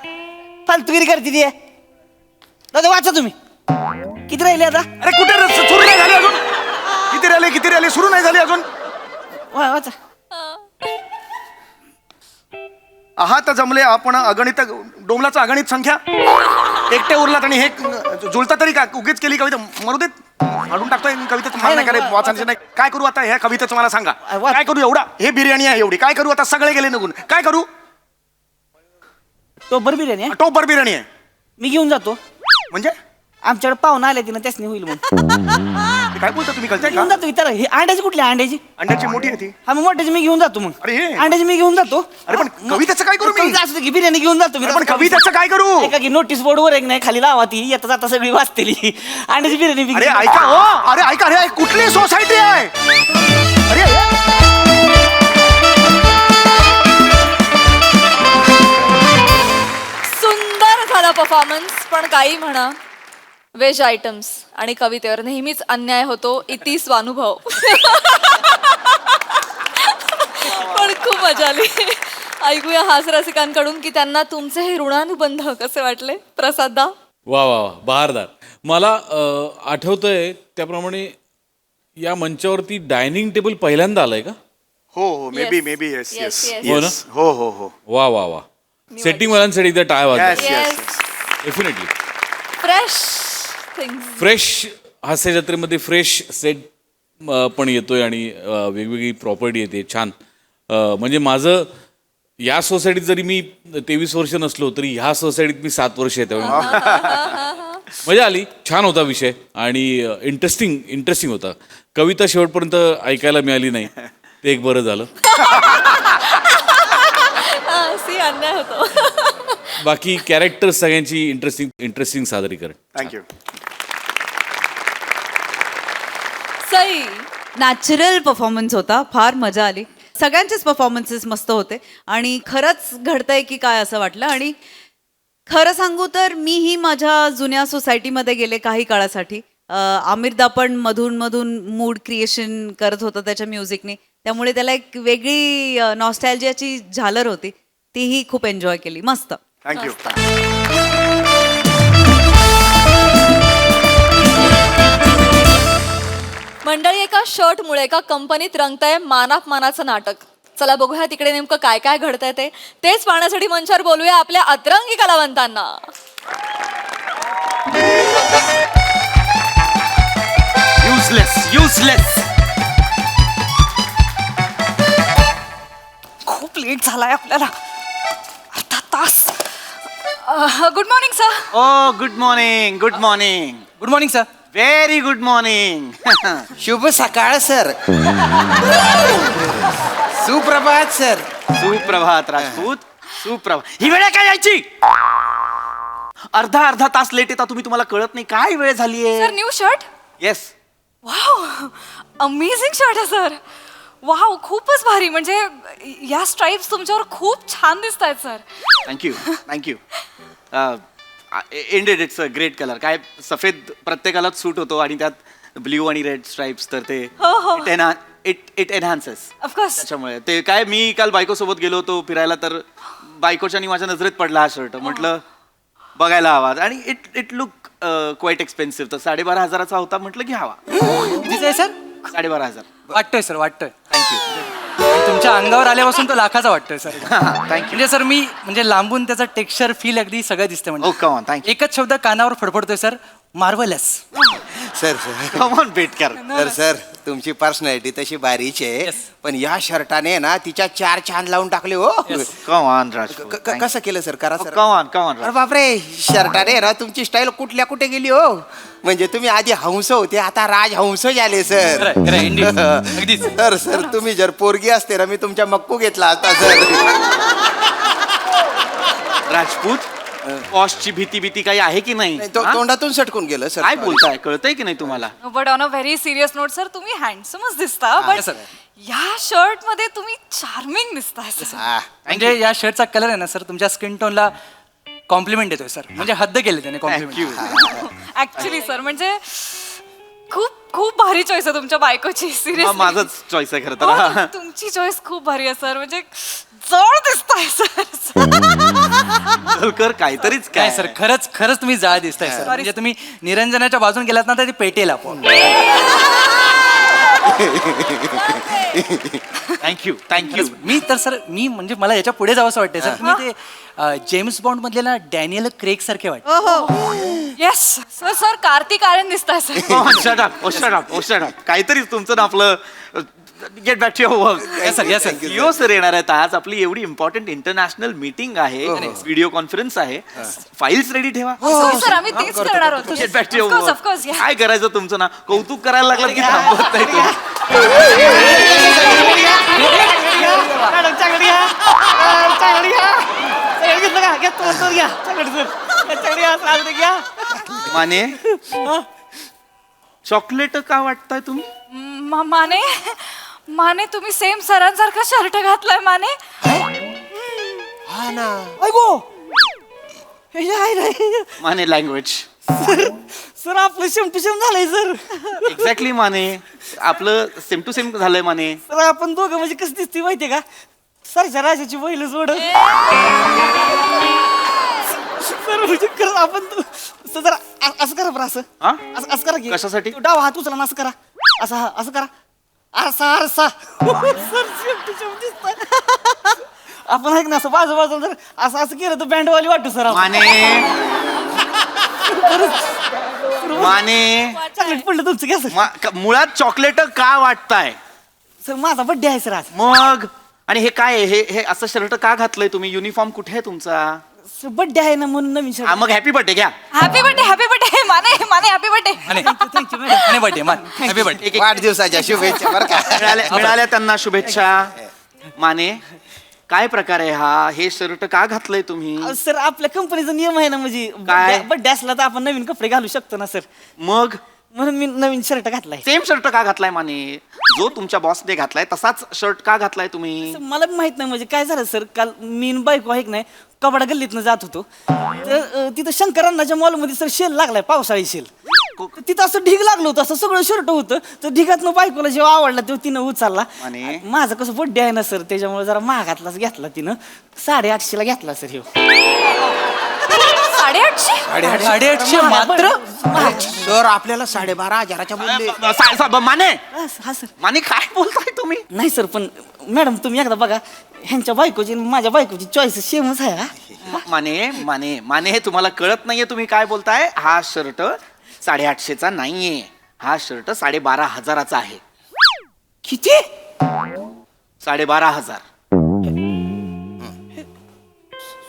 फालतुगिरी करते ती. जाऊ दे वाचा तुम्ही. किती राहिले आता. अरे कुठे सुरू नाही झाले अजून. किती राहिले सुरू नाही झाले अजून. वाचा. आहात जमले आपण अगणित डोमलाचं अगणित संख्या. एकटे उरलात आणि हे जुळता तरी का उगीच केली कविता. मरू देत काढून टाकतोय कवितेचं. मला नाही करायचं वाचायचं नाही. काय करू आता ह्या कवितेचं मला सांगा. काय करू एवढा हे बिर्याणी आहे एवढी. काय करू आता सगळे गेले निघून. काय करू. टोबर बिर्याणी आहे. टोपर बिर्याणी आहे मी घेऊन जातो. म्हणजे आमच्याकडे पाहुणा आले तिनं त्यासनी होईल म्हणून. काय बोलता तुम्ही कळताय घेऊन का. जातो विचारा. हे अंड्याची कुठली अंड्याची. अंड्याची मोठी आहे ती. हा मग मोठ्याची मी घेऊन जातो. मग अरे हे. अंड्याची मी घेऊन जातो. अरे पण कवितेचं काय करू मी. कविता असू दे की बिर्याणी घेऊन जातो मी. अरे पण कवितेचं काय करू. ऐका की नोटीस बोर्डवर एक नाही खाली लावा ती येता जाता सगळी वाचतेली. अंड्याची बिर्याणी बी अरे घेऊन ऐका हो. अरे ऐका अरे कुठली सोसायटी आहे. अरे सुंदर झाला परफॉर्मन्स. पण काही म्हणा वेज आयटम्स आणि कवितेवर नेहमीच अन्याय होतो. इति स्वानुभव. पण खूप मजा आली. ऐकूया हास्यरसिकांकडून की त्यांना तुमचे हे ऋणानुबंध कसे वाटले. प्रसादा. वा वा वा बहारदार. मला आठवतंय त्याप्रमाणे या मंचावरती डायनिंग टेबल पहिल्यांदा आलंय का. हो may be yes Yes, yes yes. हो ना? हो वा वा वा. सेटिंग वाल्यांसाठी एकदा टाळ्या वाजवा. Yes yes definitely. Fresh things. Fresh हास्य जत्रेमध्ये फ्रेश सेट पण येतोय आणि वेगवेगळी प्रॉपर्टी येते छान. म्हणजे माझं या सोसायटीत जरी मी 23 वर्ष नसलो तरी ह्या सोसायटीत मी 7 वर्ष येतो. मजा आली. छान होता विषय आणि इंटरेस्टिंग होता. कविता शेवटपर्यंत ऐकायला मिळाली नाही ते एक बरं झालं. अन्याय होतो. बाकी कॅरेक्टर सगळ्यांची इंटरेस्टिंग सादरीकरण. थँक्यू. सई. नॅचरल परफॉर्मन्स होता. फार मजा आली. सगळ्यांचेच परफॉर्मन्सेस मस्त होते आणि खरंच घडतंय की काय असं वाटलं. आणि खरं सांगू तर मीही माझ्या जुन्या सोसायटीमध्ये गेले काही काळासाठी. आमिरदा पण मधून मूड क्रिएशन करत होता त्याच्या म्युझिकने. त्यामुळे त्याला एक वेगळी नॉस्टॅल्जियाची झालर होती. तीही खूप एन्जॉय केली. मस्त. थँक्यू. मंडळी एका शर्टमुळे एका कंपनीत रंगतंय मानाचं नाटक. चला बघूया तिकडे नेमकं काय काय घडतंय तेच पाहण्यासाठी मंचावर बोलूया आपल्या अतरंगी कलावंतांना. युजलेस. खूप लेट झालाय आपल्याला. अर्धा तास. Good morning sir. Oh good morning. Good morning sir. Very good morning. शुभ सकाळ सर. सुप्रभात सर. सुप्रभात राजपूत. सुप्रभात. ही वेळ काय यायची. अर्धा तास लेट येता तुम्ही. तुम्हाला कळत नाही काय वेळ झालीये. Sir new shirt. Yes. Wow amazing shirt आहे सर. वाव खूपच भारी. म्हणजे या स्ट्राइप्स तुमच्यावर खूप छान दिसत आहेत sir. Thank you. Ended it's a great colour. काय सफेद प्रत्येकालाच सूट होतो आणि त्यात ब्ल्यू आणि रेड स्ट्राइप्स तर ते इट एनहान्सेस. ऑफकोर्स. त्याच्यामुळे ते काय मी काल बायकोसोबत गेलो होतो फिरायला तर बायकोच्या आणि माझ्या नजरेत पडला हा शर्ट. म्हटलं बघायला हवा आणि इट लुक क्वाईट एक्सपेन्सिव्ह. तर 12,500 होता. म्हटलं घ्यावा. कितीचं आहे सर? 12,500. वाटतोय सर वाटतोय. थँक्यू. तुमच्या अंगावर आल्यापासून तो लाखाचा वाटतोय सर. म्हणजे सर मी म्हणजे लांबून त्याचा टेक्स्चर फील अगदी सगळं दिसतं Oh, म्हणजे. come on, thank you. एकच शब्द कानावर फडफडतोय sir, marvellous. Sir Come on, Betkar. Sir तुमची पर्सनॅलिटी तशी बारीच आहे पण या शर्टाने ना तिच्या 4 चांद लावून टाकले हो. Come on, Raj. कसं केलं सर करा sir. Come on, come on, अरे Raj. बापरे शर्टाने ना तुमची स्टाईल कुठल्या कुठे गेली हो. म्हणजे तुम्ही आधी हंस होते आता राजहंस झाले सर. खरं, खरं, indeed. अगदीच. सर तुम्ही जर पोरगी असते ना मी तुमच्या मक्कू घेतला असता सर. राजपूत कॉस्टची भीती काही आहे की नाही? तोंडातून सटकून गेलं सर. काय बोलताय कळतंय की नाही तुम्हाला? But on a very serious note sir तुम्ही हँडसमच दिसता बट sir. या शर्ट मध्ये तुम्ही चार्मिंग दिसताय सर. म्हणजे या शर्टचा कलर आहे ना सर तुमच्या स्किन टोनला कॉम्प्लिमेंट देतोय सर. म्हणजे हद्द केले त्याने कॉम्प्लिमेंट. ऍक्च्युली सर म्हणजे खूप खूप भारी चॉईस आहे तुमच्या बायकोची. सिरियस माझंच चॉईस आहे खरं तर. तुमची चॉईस खूप भारी आहे सर. म्हणजे जड दिसताय सर. कर काहीतरीच काय काय सर खरंच तुम्ही जाळ दिसताय सर. म्हणजे तुम्ही निरंजनाच्या बाजून गेलात ना तर ती पेटेल आपण. थँक्यू. मी तर सर मी म्हणजे मला याच्या पुढे जावं असं वाटतंय सर. तुम्ही ते जेम्स बॉन्ड मधले ना डॅनियल क्रेग सारखे वाटत. Yes sir sir Kartik Aaryan दिसताय सर. काहीतरी तुमचं ना आपलं get back to your work. Yes, sir. CO sir येणार आहेत आज. आपली एवढी इम्पॉर्टंट इंटरनॅशनल मीटिंग आहे. व्हिडिओ कॉन्फरन्स आहे. फाईल्स रेडी ठेवा. सर आम्ही तेच करणार होतो. Get back to your Of work. course, yeah. काय करायचं तुमचं ना कौतुक करायला लागलं की थांबत नाही तुम्ही. माने चॉकलेट का वाटताय तुम्ही? माने माने तुम्ही सेम सरांसारखा शर्ट घातलाय माने. हा ना. माने लँग्वेज सर आपलं सेम टू सेम झालंय सर. एक्झॅक्टली माने आपलं सेम टू सेम झालंय माने. सर आपण दोघं म्हणजे कसं दिसते माहितीये का सरच्या राजाची बैल जोड. सर म्हणजे खरं आपण जरा असं करा बरं. असं करा की कशासाठी? डावा हात उचला ना असं करा. असं करा. आरसा सर सेम टू सेम दिसतंय. आपण ऐक ना असं बाजू जर असं केलं तर बँडवाली वाटतो सर. माने चॉकलेट पडलं तुमचं घ्या सर. मुळात चॉकलेट का वाटताय? सर माझा बर्थडे आहे सर आज. मग आणि हे काय आहे? हे असं शर्ट का घातलंय तुम्ही? युनिफॉर्म कुठे आहे तुमचा? सर बर्थडे आहे ना म्हणून नवीन शर्ट. मग हॅपी बर्थडे घ्या. Happy birthday Mane Mane happy birthday. Thank you madam. Birthday happy birthday. वाढदिवसाच्या शुभेच्छा बरं का. मिळाल्या त्यांना शुभेच्छा. माने काय प्रकार आहे हा? हे शर्ट का घातलंय तुम्ही? सर आपल्या कंपनीचा नियम आहे ना म्हणजे काय? बर्थडे असला तर आपण नवीन कपडे घालू शकतो ना सर. मग म्हणून मी नवीन शर्ट घातलाय. सेम शर्ट का घातलाय माने? जो तुमच्या बॉसने घातलाय तसाच शर्ट का घातलाय तुम्ही? सर, मला बी माहित नाही म्हणजे काय झालं सर काल मी न बायको आहे की नाही कबाडा गल्लीतनं जात होतो तर तिथं शंकरांनाच्या मॉलमध्ये सर शेल लागलाय पावसाळी शेल. तिथं असं ढीग लागलं होतं असं सगळं शर्ट होतं तर ढिगातनं बायकोला जेव्हा आवडला तेव्हा तिनं उचलला. आणि? माझं कसं बर्थडे आहे ना सर त्याच्यामुळे जरा महागातलाच घेतला तिनं 850 घेतला सर ह्यो. 850. 850 मात्र. सर आपल्याला 12,500 बोलले. माने हा सर. माने काय बोलताय तुम्ही? नाही सर पण मॅडम तुम्ही एकदा बघा ह्यांच्या बायकोची आणि माझ्या बायकोची चॉईस सेमच आहे. हा माने माने माने हे तुम्हाला कळत नाहीये तुम्ही काय बोलताय? हा शर्ट 850चा नाहीये. हा शर्ट 12,500चा आहे. किती? 12,500.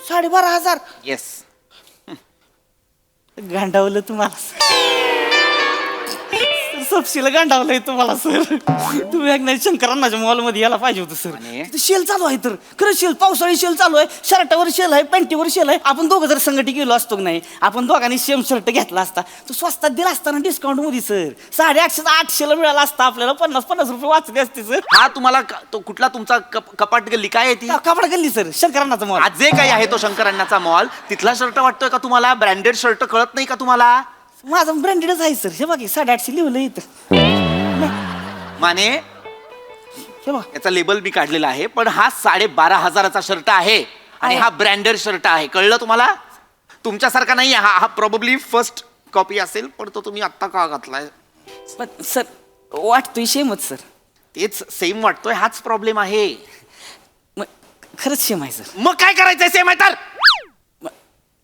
12,500 येस. गांडावलं तुम्हाला. सबशीला गांडावलंय तुम्हाला सर. तुम्ही एक नाही शंकरांनाच्या मॉलमध्ये यायला पाहिजे होतं सर. तिथं शेल चालू आहे तर खरं शेल, पावसाळी शेल चालू आहे. शर्टावर शेल आहे, पॅन्टीवर शेल आहे. आपण दोघं जर संघटी गेलो असतो की नाही, आपण दोघांनी सेम शर्ट घेतला असता तो स्वस्तात दिला असता ना डिस्काउंट मध्ये सर. 850-800 मिळाला असता आपल्याला. 50-50 रुपये वाचले असते सर. हा तुम्हाला तो कुठला तुमचा कपाट गल्ली काय आहे ती? कापड गल्ली सर, शंकरांनाचा मॉल. आज जे काही आहे तो शंकरांनाचा मॉल, तिथला शर्ट वाटतोय का तुम्हाला? ब्रँडेड शर्ट कळत नाही का तुम्हाला? माझं ब्रँडेडच आहे सर. हे बघा 850 लिहिलं इथं. माने हे बघा याचा लेबल मी काढलेला आहे, पण हा 12,500चा शर्ट आहे आणि हा ब्रँडेड शर्ट आहे. कळलं तुम्हाला? तुमच्यासारखा नाही हा प्रोबेबली फर्स्ट कॉपी असेल, पण तो तुम्ही आत्ता का घातलाय? पण सर वाटतोय शेमच सर. तेच सेम वाटतोय, हाच प्रॉब्लेम आहे. मग खरंच शेम आहे सर. मग काय करायचंय सेम आहे तर?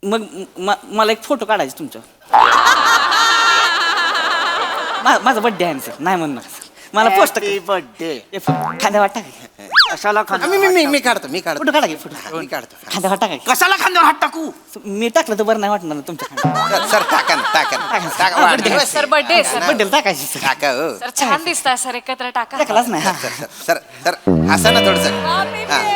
मग मला एक फोटो काढायचा तुमचा. माझा बर्थडे आहे ना सर, नाही म्हणणार सर. मला पोस्ट बर्थडे खांद्यावर टाका. कशाला मी काढतो फोटो काढा की फोटो. मी काढतो. खांद्यावर टाका. कशाला खांद्यावर हात टाकू? मी टाकलं तर बरं नाही वाटणार ना तुमच्या खांद्यावर. सर टाका ना टाका वाढदिवस सर बर्थडे सर बर्थडे टाकायची सर. टाका हो. सर छान दिसताय सर, एकत्र टाका. टाकलाच नाही हा. सर सर हसा ना थोडस.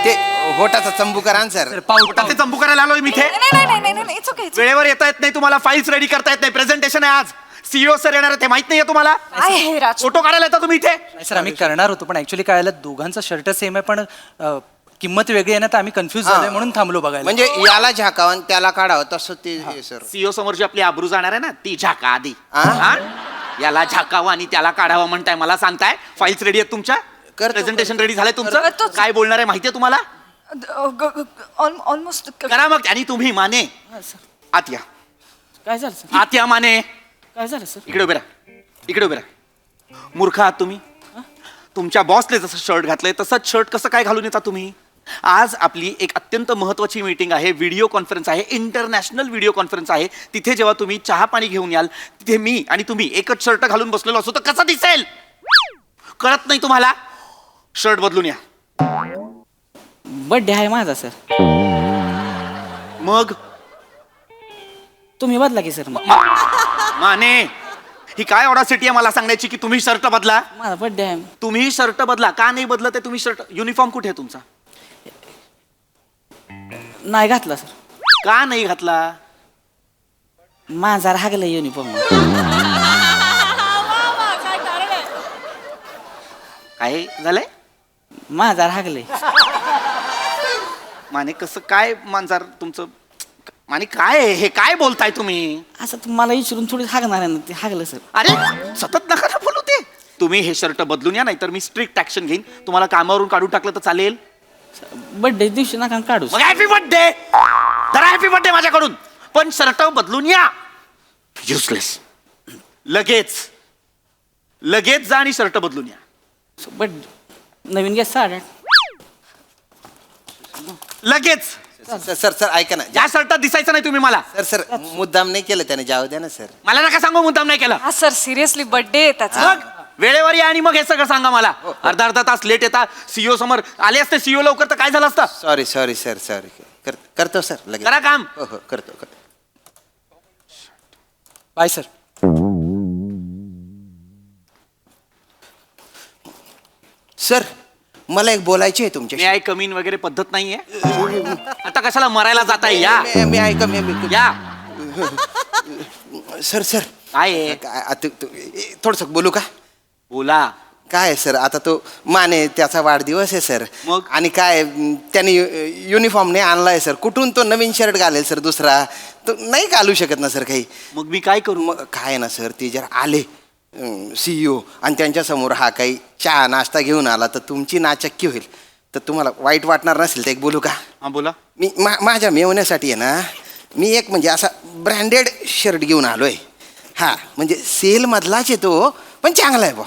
ते होटाचा चंबू करा ना सर. पोटाचे चंबू करायला आलोय मी इथे. नाही इट्स ओके. वेळेवर येता येत नाही तुम्हाला, फाईल्स रेडी करता येत नाही. प्रेझेंटेशन आहे आज, सीईओ सर येणार ते माहित नाहीये तुम्हाला? आहे राज. फोटो काढायला येता तुम्ही इथे? सर आम्ही करणार होतो, पण ऍक्च्युली काय झालं, दोघांचा शर्ट सेम आहे पण किंमत वेगळी आहे ना, तर आम्ही कन्फ्युज झालोय म्हणून थांबलो बघायला. म्हणजे याला झाकावं त्याला काढावं तसं ते सर. सीईओ समोरची आपली आबरू जाणार आहे ना, ती झाका आधी. आ? हा? याला झाकावं आणि त्याला काढावं म्हणताय, मला सांगताय. फाईल्स रेडी आहेत तुमच्या? करतो. प्रेझेंटेशन रेडी झालंय तुमचं? करतो. काय बोलणार आहे माहितीये तुम्हाला? ऑलमोस्ट. करा मग. आणि तुम्ही माने आत या. काय झालं सर? आत या माने. काय झालं सर? इकडे उभे राहा, इकडे उभे राहा. मूर्ख आहात तुम्ही. तुमच्या बॉसने जसं शर्ट घातलंय तसंच शर्ट कसं काय घालून येता तुम्ही? आज आपली एक अत्यंत महत्वाची मीटिंग आहे, व्हिडिओ कॉन्फरन्स आहे, इंटरनॅशनल व्हिडिओ कॉन्फरन्स आहे. तिथे जेव्हा तुम्ही चहा पाणी घेऊन याल, तिथे मी आणि तुम्ही एकच शर्ट घालून बसलेलो असतो तर कसं दिसेल? कळत नाही तुम्हाला? शर्ट बदलून या. बर्थडे आहे माझा सर. मग तुम्ही बदला की सर. माने ही काय ऑडॉसिटी आहे मला सांगण्याची की तुम्ही शर्ट बदला? माझा बर्थडे आहे. तुम्ही शर्ट बदला. का नाही बदलत आहे तुम्ही शर्ट? युनिफॉर्म कुठे आहे तुमचा? नाही घातला सर. का नाही घातला? माझा हागला युनिफॉर्म. काय झालंय? माझा हागले. माने कसं काय मांजर तुमचं? माने काय आहे हे? काय बोलताय तुम्ही? असं तुम्हाला विचारून थोडी हागणार आहे ना, ते हागलं सर. अरे सतत नका ना बोलू ते. तुम्ही हे शर्ट बदलून या, नाही तर मी स्ट्रिक्ट ऍक्शन घेईन. तुम्हाला कामावरून काढून टाकलं तर चालेल? बर्थडे दिवशी नका काढू. मग हॅपी बर्थडे. जरा हॅपी बर्थडे माझ्याकडून. पण शर्ट बदलून या. युजलेस. लगेच जा आणि शर्ट बदलून या. बर्थडे नवीन घ्या साड्या. लगेच. सर सर ऐका ना. या शर्टात दिसायचं नाही तुम्ही मला. सर मुद्दाम नाही केलं त्याने, जाऊ द्या ना सर. मला नका सांगू मुद्दाम नाही केलं. हा सर सिरियसली बर्थडे त्याचा. मग वेळेवर या आणि मग हे सगळं सांगा मला. अर्धा तास लेट येता. सीईओ समोर आले असते सीईओ लवकर तर काय झालं असतं? Sorry sir sorry. करतो सर लगेच. करा काम. हो करतो. Bye sir. सर मला एक बोलायची आहे तुमच्याशी. मी कमीन वगैरे पद्धत नाहीये. आता कशाला मरायला जाताय? या मी ऐका या. सर काय आहे? थोडस बोलू का? बोला. काय आहे सर, आता तो माने त्याचा वाढदिवस आहे सर. मग? आणि काय त्याने युनिफॉर्म नाही आणलाय सर. कुठून तो नवीन शर्ट घालेल सर दुसरा? तो नाही घालू शकत ना सर काही. मग मी काय करू? मग काय ना सर, ते जर आले सीईओ आणि त्यांच्यासमोर हा काही चहा नाश्ता घेऊन आला तर तुमची नाचक्की होईल. तर तुम्हाला वाईट वाटणार नसेल तर एक बोलू का? हा बोला. मी माझ्या मेवण्यासाठी आहे ना, मी एक म्हणजे असा ब्रँडेड शर्ट घेऊन आलोय. हा म्हणजे सेलमधलाच आहे तो, पण चांगला आहे बा.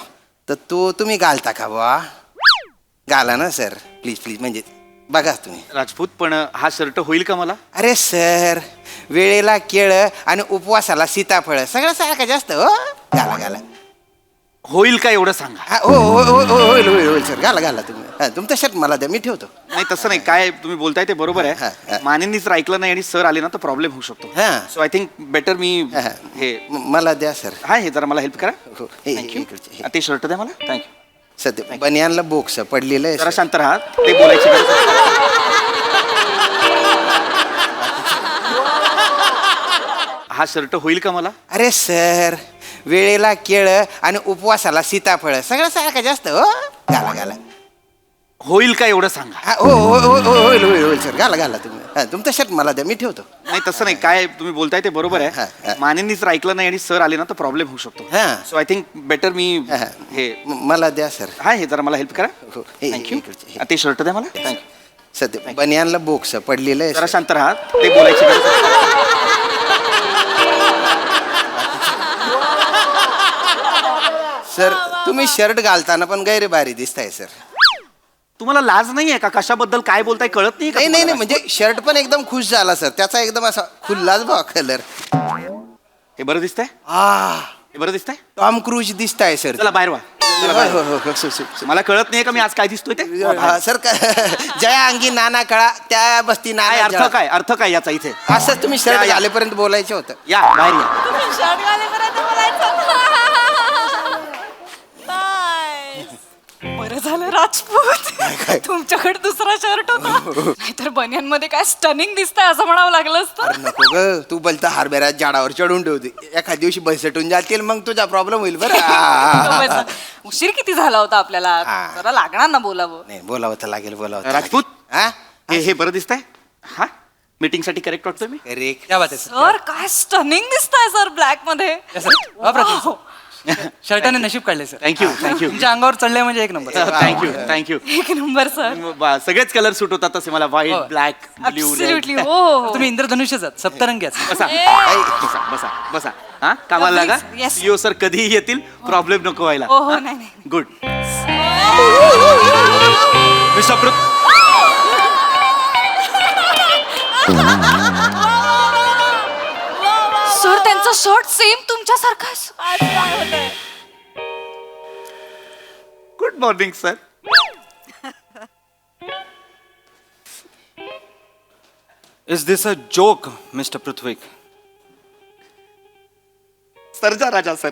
तर तो तुम्ही घालता का बा? घाला ना सर प्लीज म्हणजे बघा तुम्ही. राजपूत पण हा शर्ट होईल का मला? अरे सर, वेळेला केळं आणि उपवासाला सीताफळ सगळं सारखं जास्त हो. घाला होईल का एवढं सांगा. होईल होईल होईल सर. घाला घाला तुम्ही. हा, तुमचा शर्ट मला द्या, मी ठेवतो. नाही तसं नाही, काय तुम्ही बोलताय ते बरोबर हा, हा. आहे. मानेंनीच जर ऐकलं नाही आणि सर आले ना तर प्रॉब्लेम होऊ शकतो. हा. सो आय थिंक बेटर मी हा. हे मला द्या सर. हा हे जरा मला हेल्प करा. हो, हे थँक्यू. इकडचे, हे. ते शर्ट द्या मला. थँक्यू. सध्या बनियानला बोक्स पडलेलं आहे जरा सर. शांत राहा, ते बोलायची गरज नाही. हा शर्ट होईल का मला? अरे सर, वेळेला केळं आणि उपवासाला सीताफळ सगळं सारखं जास्त हो. घाला घाला. होईल का एवढं सांगा. हा, होईल होईल होईल सर. घाला घाला तुम्ही. हा, तुमचा शर्ट मला द्या, मी ठेवतो. नाही तसं नाही, काय तुम्ही बोलताय ते बरोबर हा, आहे. हा. मानेंनीच जर ऐकलं नाही आणि सर आले ना तर प्रॉब्लेम होऊ शकतो. हा. सो आय थिंक बेटर मी हा. हे मला द्या सर. हा हे जरा मला हेल्प करा. हो, हे थँक्यू. इकडचे, हे. ते शर्ट द्या मला. थँक्यू. सध्या बनियानला बोक्स पडलेलं आहे जरा सर. शांत राहा, ते बोलायची गरज नाही. सर तुम्ही शर्ट घालताना पण गैरबारी दिसताय सर. तुम्हाला लाज नाही आहे का? कशाबद्दल काय बोलताय कळत नाही का नाही नाही नाही, तुम्हाला? म्हणजे शर्ट पण एकदम खुश झाला सर. त्याचा एकदम असा खुल्लाच बा कलर. हे बरं दिसतंय. हे बरं दिसतंय. टॉम क्रूज दिसताय सर. चला बाहेर व्हा. चला बाहेर व्हा. मला कळत नाही का मी आज काय दिसतोय ते. सर जया अंगी नाना कळा त्या बस्ती काय नाना अर्थ जळा. काय अर्थ काय याचा इथे. असं तुम्ही शर्ट या. घालेपर्यंत बोलायचं होतं. या बाहेर या. बरं झालं राजपूत, तुमच्याकडे दुसरा शर्ट होता, नाहीतर बनियन मध्ये काय स्टनिंग दिसतंय असं म्हणावं लागलं असतं. अरे नको ग, तू बोलता हारबेरात झाडावर चढून ठेवते. एखाद्या दिवशी बसटून जातील मग तुझा प्रॉब्लेम होईल बरं. उशीर किती झाला होता आपल्याला, हा. जरा लागणार ना बोलावं. नाही बोलावं तर लागेल, बोलावं तर राजपूत लागेल. हा हे बरं दिसतंय. हा मीटिंग साठी करेक्ट वाटतोय मी. करेक्ट. क्या बात आहे सर. सर काय स्टनिंग दिसतंय सर ब्लॅक मध्ये. अप्रतिम. शर्टाने नशीब काढले सर. थँक्यू थँक्यू तुमच्या अंगावर चढले म्हणजे एक नंबर. Thank you thank you. एक नंबर सर. सगळेच कलर सूट होतात तसे मला. व्हाईट हो. Black blue Absolutely. हो, हो, हो. तुम्ही इंद्रधनुष्यच आहात, सप्तरंगी आहात. बसा बसा बसा बसा. हा कामाला लागा. Yes. सीओ सर कधीही येतील, प्रॉब्लेम नको व्हायला. हो हो नाही नाही. गुड. मिस्टर सर त्यांचा शर्ट सेम तुमच्यासारखा. Good morning sir. Is this a joke mister Prithvi? सरजा राजा sir.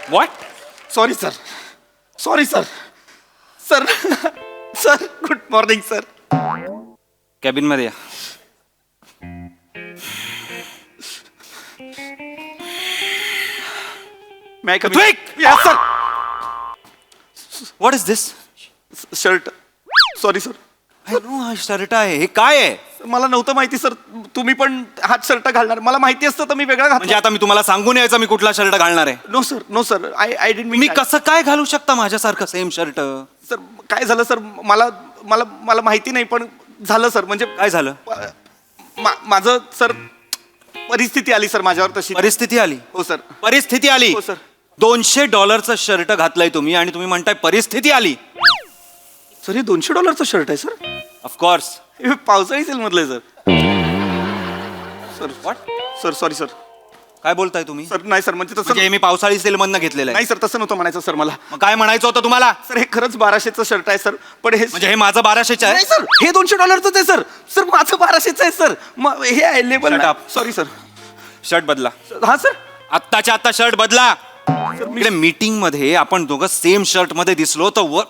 What? Sorry sir. Sorry sir. Sir sir good morning sir. Cabin मध्ये या. Prithvi yes sir. What is this? Shirt. Sorry sir. हा shirt आहे. हे काय आहे? मला नव्हतं माहिती सर. तुम्ही पण हाच शर्ट घालणार. मला माहिती असतं तर मी वेगळा म्हणजे घातला. आता मी तुम्हाला सांगून यायचा मी कुठला शर्ट घालणार आहे? No sir no sir. I didn't मी कसं काय घालू शकता माझ्यासारखं सेम शर्ट? सर काय झालं सर, मला मला मला माहिती नाही पण झालं सर. म्हणजे काय झालं? माझं सर परिस्थिती आली सर माझ्यावर तशी. परिस्थिती आली? हो सर. परिस्थिती आली? हो सर. $200 शर्ट घातलाय तुम्ही आणि तुम्ही म्हणताय परिस्थिती आली? सर हे $200 शर्ट आहे सर. ऑफकोर्स. हे पावसाळी सेल मधलं आहे sir. Sir what? Sir sorry sir. काय बोलताय तुम्ही? सर नाही सर म्हणजे तसं म्हणजे हे मी पावसाळी सेल मधनं घेतलेलं आहे? नाही सर तसं नव्हतं म्हणायचं सर मला. मग काय म्हणायचं होतं तुम्हाला? सर हे खरंच 1200चं शर्ट आहे सर. पण हे म्हणजे हे माझं 1200चं आहे? नाही सर हे $200चं आहे सर. सर माझं 1200चं आहे सर. मग हे आहे label. Shut up. Sorry sir. Shirt बदला. हा सर. आत्ताच्या आत्ता शर्ट बदला. इकडे मीटिंग मध्ये आपण दोघं सेम शर्ट मध्ये दिसलो तर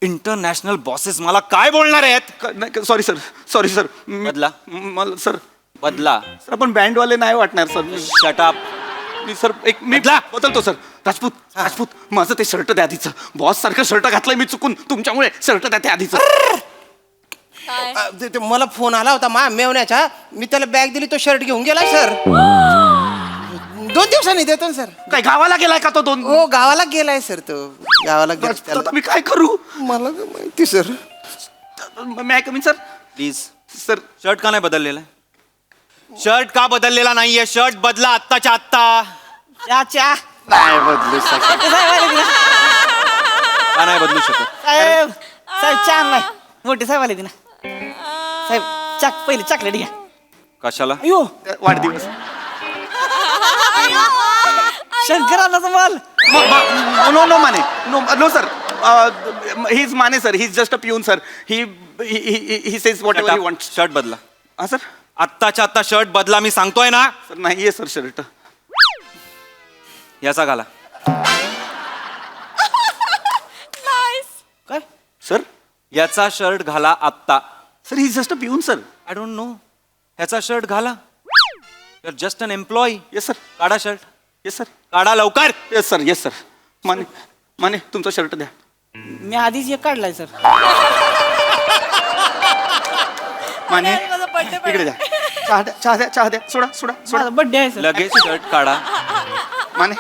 इंटरनॅशनल बॉसेस मला काय बोलणार आहेत? Sorry sir. Sorry sir. बदला. मला सर बदला. सर आपण बँडवाले नाही वाटणार सर. Shut up. मी सर एक मी बदला. बदलतो सर. राजपूत राजपूत माझं ते शर्ट द्या आधीचं. बॉस सारखं शर्ट घातलंय मी चुकून. तुमच्यामुळे शर्ट द्या ते आधीचं. मला फोन आला होता मेवण्याचा. मी त्याला बॅग दिली, तो शर्ट घेऊन गेला सर. 2 दिवसांनी देतो ना सर. काय गावाला गेलाय का तो? 2 हो गावाला गेलाय सर तो. गावाला गेला. आता मी काय करू? मला काय माहिती सर. मॅ कमी सर. प्लीज. सर शर्ट का नाही बदललेला? शर्ट का बदललेला नाहीये? शर्ट बदला आत्ताच्या आत्ता. चाचा नाही बदलू शकत. का नाही बदलू शकत? साहेब साहेब चहा नाही. मोठे साहेब आले ना साहेब. पहिले चॉकलेट घ्या. कशाला? अयो वाढदिवस. शंकरांनाचा माल. No no Mane no sir he is Mane sir he is just a peon sir he says whatever he wants. Shirt बदला हा सर. आत्ताच्या आत्ता शर्ट बदला, मी सांगतोय ना. सर नाहीये सर शर्ट. याचा घाला. काय सर? याचा शर्ट घाला आत्ता. Sir he just a peon sir. I don't know. ह्याचा शर्ट घाला. You are just an employee. Yes sir. काढा शर्ट. Yes sir. काढा लवकर. Yes sir. Yes sir. Mane Mane तुमचा शर्ट द्या. मी आधीच एक काढलाय सर. माने इकडे द्या. चहा द्या. चहा द्या. चहा द्या. सोडा सोडा सोडा. बर्थडे आहे सर. लगेच शर्ट काढा. माने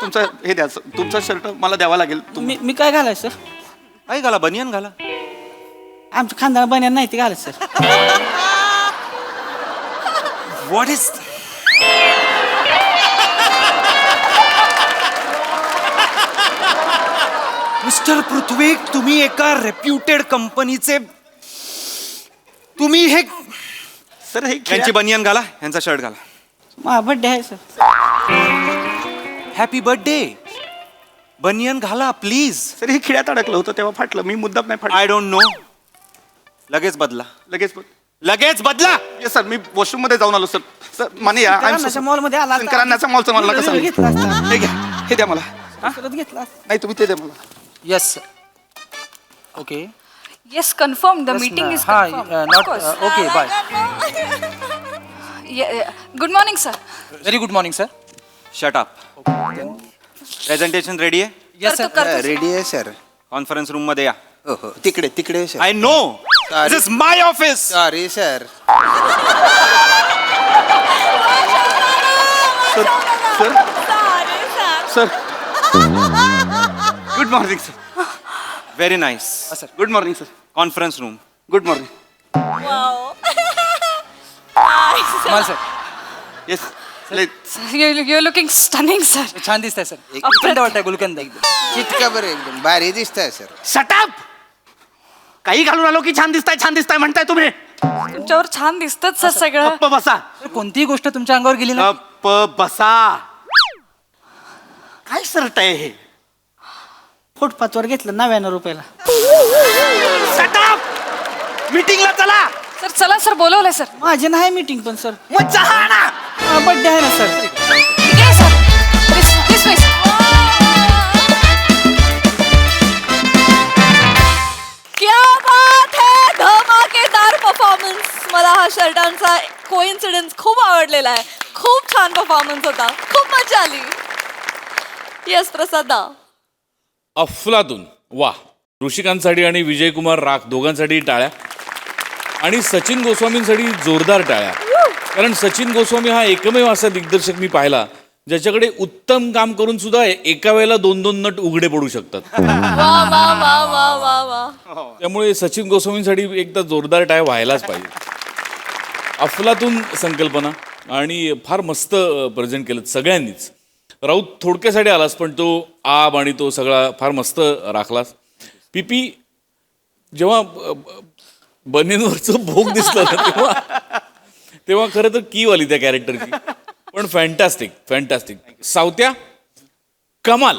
तुमचा हे द्या. तुमचा शर्ट मला द्यावा लागेल. मी काय घालाय सर? काय घाला? बनियन घाला. आमच्या खानदार बन्यान नाही ते घालत सर. व्हॉट इज मिस्टर पृथ्वी, तुम्ही एका रेप्युटेड कंपनीचे, तुम्ही हे सर हे यांची बनियन घाला, यांचा शर्ट घाला. माझा बर्थडे आहे सर. Happy birthday. बनियन घाला प्लीज. सर हे खिळ्यात अडकलं होतं तेव्हा फाटलं. मी मुद्दाम नाही फाटलं. I don't no. लगेच बदला. लगेच बदला. Yes sir. मी वॉशरूम मध्ये जाऊन आलो सर. सर माने या मॉल मध्ये आला असता. शंकरांनाचा मॉलचं मला कसं घेतला असता. हे घ्या. हे द्या मला. परत घेतला असता. नाही तुम्ही ते द्या मला. Yes okay. Yes confirm the meeting is हा not okay bye. Good morning sir. Very good morning sir. Shut up. Presentation ready आहे? Yes sir. रेडी आहे सर. कॉन्फरन्स रूम मध्ये या. हो तिकडे तिकडे sir. I know. This is my office. Sorry sir. Sir good morning sir. Very nice. Good morning sir. Conference room. Good morning. Sir. Yes. You looking stunning sir. छान दिसतंय sir. थंड वाटतंय गुलकंद एकदम. चिटका बरं एकदम भारी दिसताय सर. शटअप. काही घालून आलो की छान दिसताय म्हणताय तुम्ही. तुमच्यावर छान दिसतं सर सगळं. गप्प बसा. कोणतीही गोष्ट तुमच्या अंगावर गेली ना. गप्प बसा. काय शर्ट आहे हे? फुटपाथवर घेतलं 99 रुपयाला. शटअप. मीटिंगला चला. सर चला सर बोलवलंय सर. माझे नाही मीटिंग पण सर. मग चहा आणा. बर्थडे आहे ना सर. ठीक आहे सर. This way, sir. क्या बात है. धमाकेदार परफॉर्मन्स. मला हा शर्टांचा कोइन्सिडन्स खूप आवडलेला आहे. खूप छान परफॉर्मन्स होता. खूप मजा आली. येस प्रसादा. अफलातून. वा. ऋषिकांतसाठी आणि विजयकुमार राख दोघांसाठी टाळ्या. आणि सचिन गोस्वामींसाठी जोरदार टाळ्या. कारण सचिन गोस्वामी हा एकमेव असा दिग्दर्शक मी पाहिला ज्याच्याकडे उत्तम काम करून सुद्धा एका वेळेला 2-2 नट उघडे पडू शकतात. वा वा वा वा वा वा. त्यामुळे सचिन गोस्वामींसाठी एकदा जोरदार टाळ्या व्हायलाच पाहिजे. अफलातून संकल्पना आणि फार मस्त प्रेझेंट केलं सगळ्यांनीच. राऊत थोडक्यासाठी आलास पण तो आब आणि तो सगळा फार मस्त राखलास. पीपी जेव्हा बनेनवरचं भोग दिसलं ना तेव्हा खरं तर की वाली त्या कॅरेक्टरची. पण फॅन्टॅस्टिक फॅन्टॅस्टिक. सावत्या कमाल.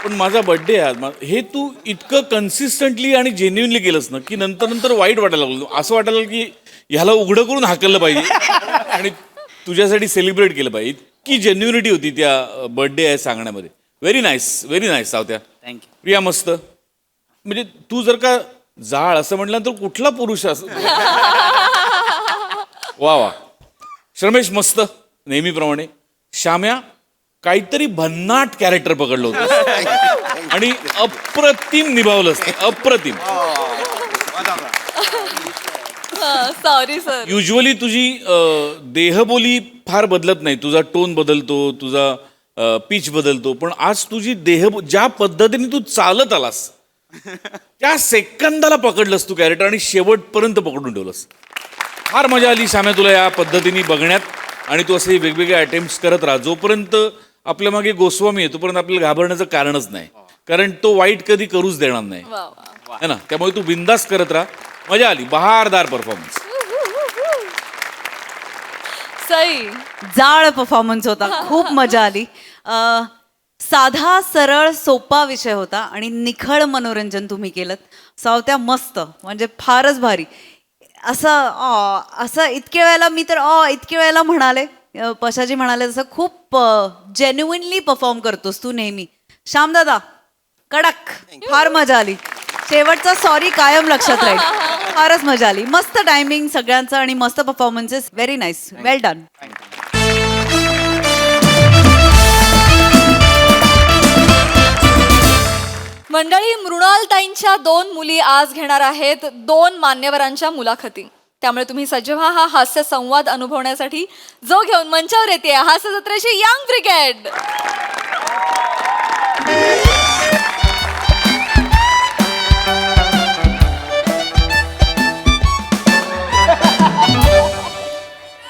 पण माझा बर्थडे आहे आज. हे तू इतकं कन्सिस्टंटली आणि जेन्युनली केलंस ना की नंतर नंतर वाईट वाटायला लागलं. असं वाटायला लागलं की ह्याला उघडं करून हाकललं पाहिजे आणि तुझ्यासाठी सेलिब्रेट केलं पाहिजे. इतकी जेन्युनिटी होती त्या बर्थडे आहे सांगण्यामध्ये. व्हेरी नाईस सावत्या. थँक्यू. प्रिया मस्त. म्हणजे तू जर का जाळ असं म्हटलं तर कुठला पुरुष असं. वा वा. श्रमेश मस्त नेहमीप्रमाणे. श्याम्या काहीतरी भन्नाट कॅरेक्टर पकडलं होतं आणि अप्रतिम निभावलंस. अप्रतिम. Sorry sir. युजली तुझी देहबोली फार बदलत नाही. तुझा टोन बदलतो, तुझा पिच बदलतो, पण आज तुझी ज्या पद्धतीने तू चालत आलास त्या सेकंदाला पकडलंस तू कॅरेक्टर आणि शेवटपर्यंत पकडून ठेवलंस. फार मजा आली श्याम्या तुला या पद्धतीने बघण्यात. आणि तू असे वेगवेगळे अटेम्प्ट करत राहा. जोपर्यंत आपल्या मागे गोस्वामी आहे तोपर्यंत आपल्याला घाबरण्याचं कारणच नाही. कारण तो वाईट कधी करूच देणार नाही है ना. त्यामुळे तू बिंदास करत राहा. मजा आली. बहारदार परफॉर्मन्स. सई जाळ परफॉर्मन्स होता, खूप मजा आली. साधा सरळ सोपा विषय होता आणि निखळ मनोरंजन तुम्ही केलं. सावत्या मस्त, म्हणजे फारच भारी. असं इतक्या वेळेला मी तर इतक्या वेळेला म्हणाले, पशाजी म्हणाले तसं खूप जेन्युइनली परफॉर्म करतोस तू नेहमी. श्यामदादा कडक, फार मजा आली. शेवटचा सॉरी कायम लक्षात राहील. फारच मजा आली. मस्त टायमिंग सगळ्यांचं आणि मस्त परफॉर्मन्सेस. व्हेरी नाईस, वेल डन. मंडळी, मृणालताईंच्या 2 मुली आज घेणार आहेत 2 मान्यवरांच्या मुलाखती. त्यामुळे तुम्ही सज्ज व्हा हा हास्य संवाद अनुभवण्यासाठी, जो घेऊन मंचावर येते हास्य जत्रेची यंग ब्रिगेड.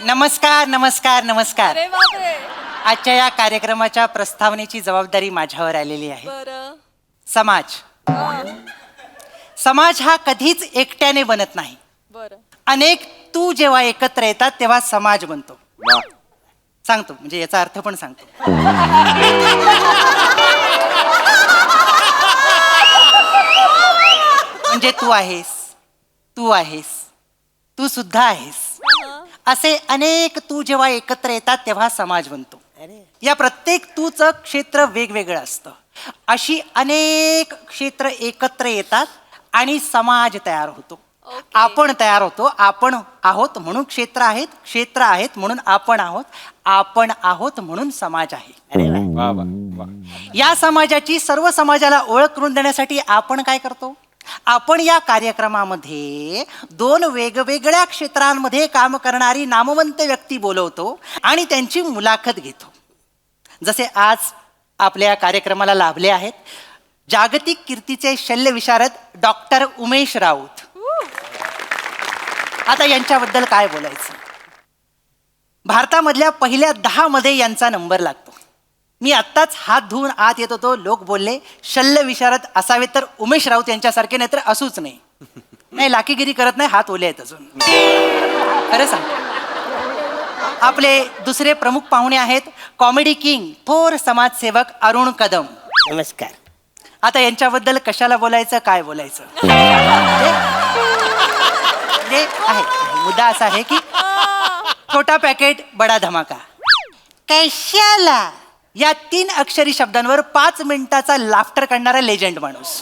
नमस्कार नमस्कार नमस्कार. अरे बापरे. आजच्या या कार्यक्रमाच्या प्रस्तावनेची जबाबदारी माझ्यावर आलेली आहे. बरं. समाज समाज हा कधीच एकट्याने बनत नाही. बरं. अनेक तू जेव्हा एकत्र येतात तेव्हा समाज बनतो. सांगतो, म्हणजे याचा अर्थ पण सांगतो. म्हणजे तू आहेस, तू आहेस, तू सुद्धा आहेस, असे अनेक तू जेव्हा एकत्र येतात तेव्हा समाज बनतो. या प्रत्येक तूचं क्षेत्र वेगवेगळं असतं. अशी अनेक क्षेत्र एकत्र येतात आणि समाज तयार होतो. आपण तयार होतो. आपण आहोत म्हणून क्षेत्र आहेत, क्षेत्र आहेत म्हणून आपण आहोत, आपण आहोत म्हणून समाज आहे. या समाजाची सर्व समाजाला ओळख करून देण्यासाठी आपण काय करतो? आपण या कार्यक्रमामध्ये 2 वेगवेगळ्या क्षेत्रांमध्ये काम करणारी नामवंत व्यक्ती बोलवतो आणि त्यांची मुलाखत घेतो. जसे आज आपल्या कार्यक्रमाला लाभले आहेत जागतिक कीर्तीचे शल्यविशारद डॉक्टर उमेश राऊत. आता यांच्याबद्दल काय बोलायचं? भारतामधल्या पहिल्या 10 मध्ये यांचा नंबर लागतो. मी आत्ताच हात धुवून आत येत होतो, लोक बोलले शल्यविशारद असावे तर उमेश राऊत यांच्यासारखे, नाही तर असूच नाही. नाही, लाकीगिरी करत नाही, हात ओले आहेत अजून. खरं सांग. आपले दुसरे प्रमुख पाहुणे आहेत कॉमेडी किंग, थोर समाजसेवक अरुण कदम. नमस्कार. आता यांच्याबद्दल कशाला बोलायचं, काय बोलायचं? आहे मुद्दा असा आहे की छोटा पॅकेट बडा धमाका. कशाला या 3 अक्षरी शब्दांवर 5 मिनिटाचा लाफ्टर काढणारा लेजंड माणूस.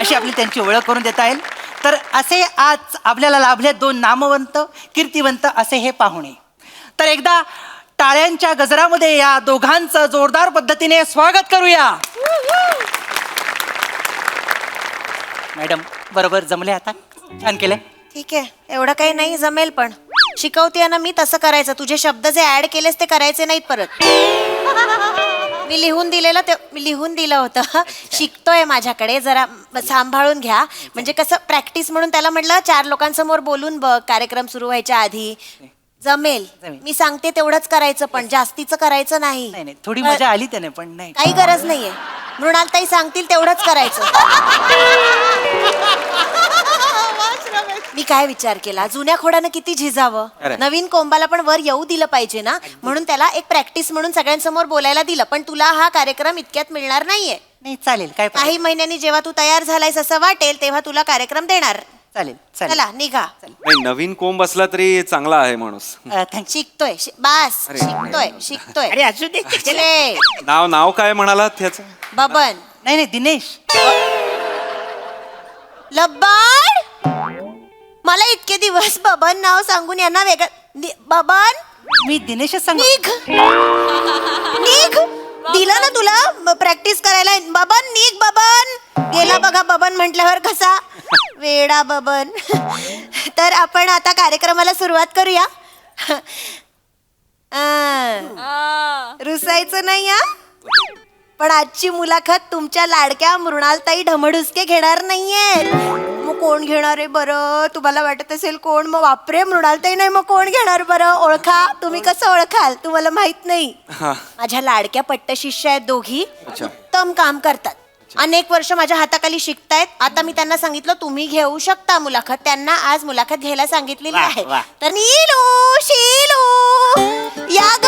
अशी आपली त्यांची ओळख करून देता येईल. तर असे आज आपल्याला लाभले 2 नामवंत कीर्तिवंत असे हे पाहुणे. तर एकदा टाळ्यांच्या गजरामध्ये या दोघांचं जोरदार पद्धतीने स्वागत करूया. मॅडम बरोबर जमले, आता छान केलंय. ठीक आहे, एवढं काही नाही जमेल, पण शिकवते ना मी तसं करायचं. तुझे शब्द जे ऍड केलेस ते करायचे नाहीत परत. मी लिहून दिलं होतं. शिकतोय माझ्याकडे, जरा सांभाळून घ्या. म्हणजे कसं प्रॅक्टिस म्हणून त्याला म्हटलं 4 लोकांसमोर बोलून बघ कार्यक्रम सुरू व्हायच्या आधी. जमेल, मी सांगते तेवढंच करायचं, पण जास्तीचं करायचं नाही. नाही, थोडी मजा आली त्याने, पण नाही, काही गरज नाहीये. मृणालताई सांगतील तेवढंच करायचं. मी काय विचार केला, जुन्या खोडानं किती झिजावं, नवीन कोंबाला पण वर येऊ दिलं पाहिजे ना, म्हणून त्याला एक प्रॅक्टिस म्हणून सगळ्यांसमोर बोलायला दिलं. पण तुला हा कार्यक्रम इतक्यात मिळणार नाहीये. नाही, चालेल, काय काही महिन्यांनी जेव्हा तू तयार झालायस असं वाटेल तेव्हा तुला कार्यक्रम देणार. चालेल. चला निघा. नाही, नवीन कोंब असला तरी चांगला आहे माणूस. शिकतोय बास, शिकतोय. अरे असू दे. चले. नाव काय म्हणालात त्याचं? बबन. नाही, दिनेश. लब्बाड. मला इतके दिवस बबन नाव सांगून यांना वेगळं. बबन. मी दिनेशच सांग. निघ. दिलं ना तुला प्रॅक्टिस करायला. बबन निघ. बबन गेला बघा. बबन म्हटल्यावर कसा वेडा बबन. तर आपण आता कार्यक्रमाला सुरुवात करूया. रुसायचं नाही हा. पण आजची मुलाखत तुमच्या लाडक्या मृणालताई ढमढुसके घेणार नाहीये. मग कोण घेणार आहे बरं? तुम्हाला वाटत असेल कोण, मग बापरे मृणालताई नाही, मग कोण घेणार बरं? ओळखा. तुम्ही कसं ओळखाल? तुम्हाला माहित नाही. माझ्या लाडक्या पट्टशिष्य आहेत दोघी, उत्तम काम करतात. अनेक वर्ष माझ्या हाताखाली शिकतायत. आता मी त्यांना सांगितलं तुम्ही घेऊ शकता मुलाखत. त्यांना आज मुलाखत घ्यायला सांगितलेली वाह, आहे. वाह. तर नीलू शीलू या ग.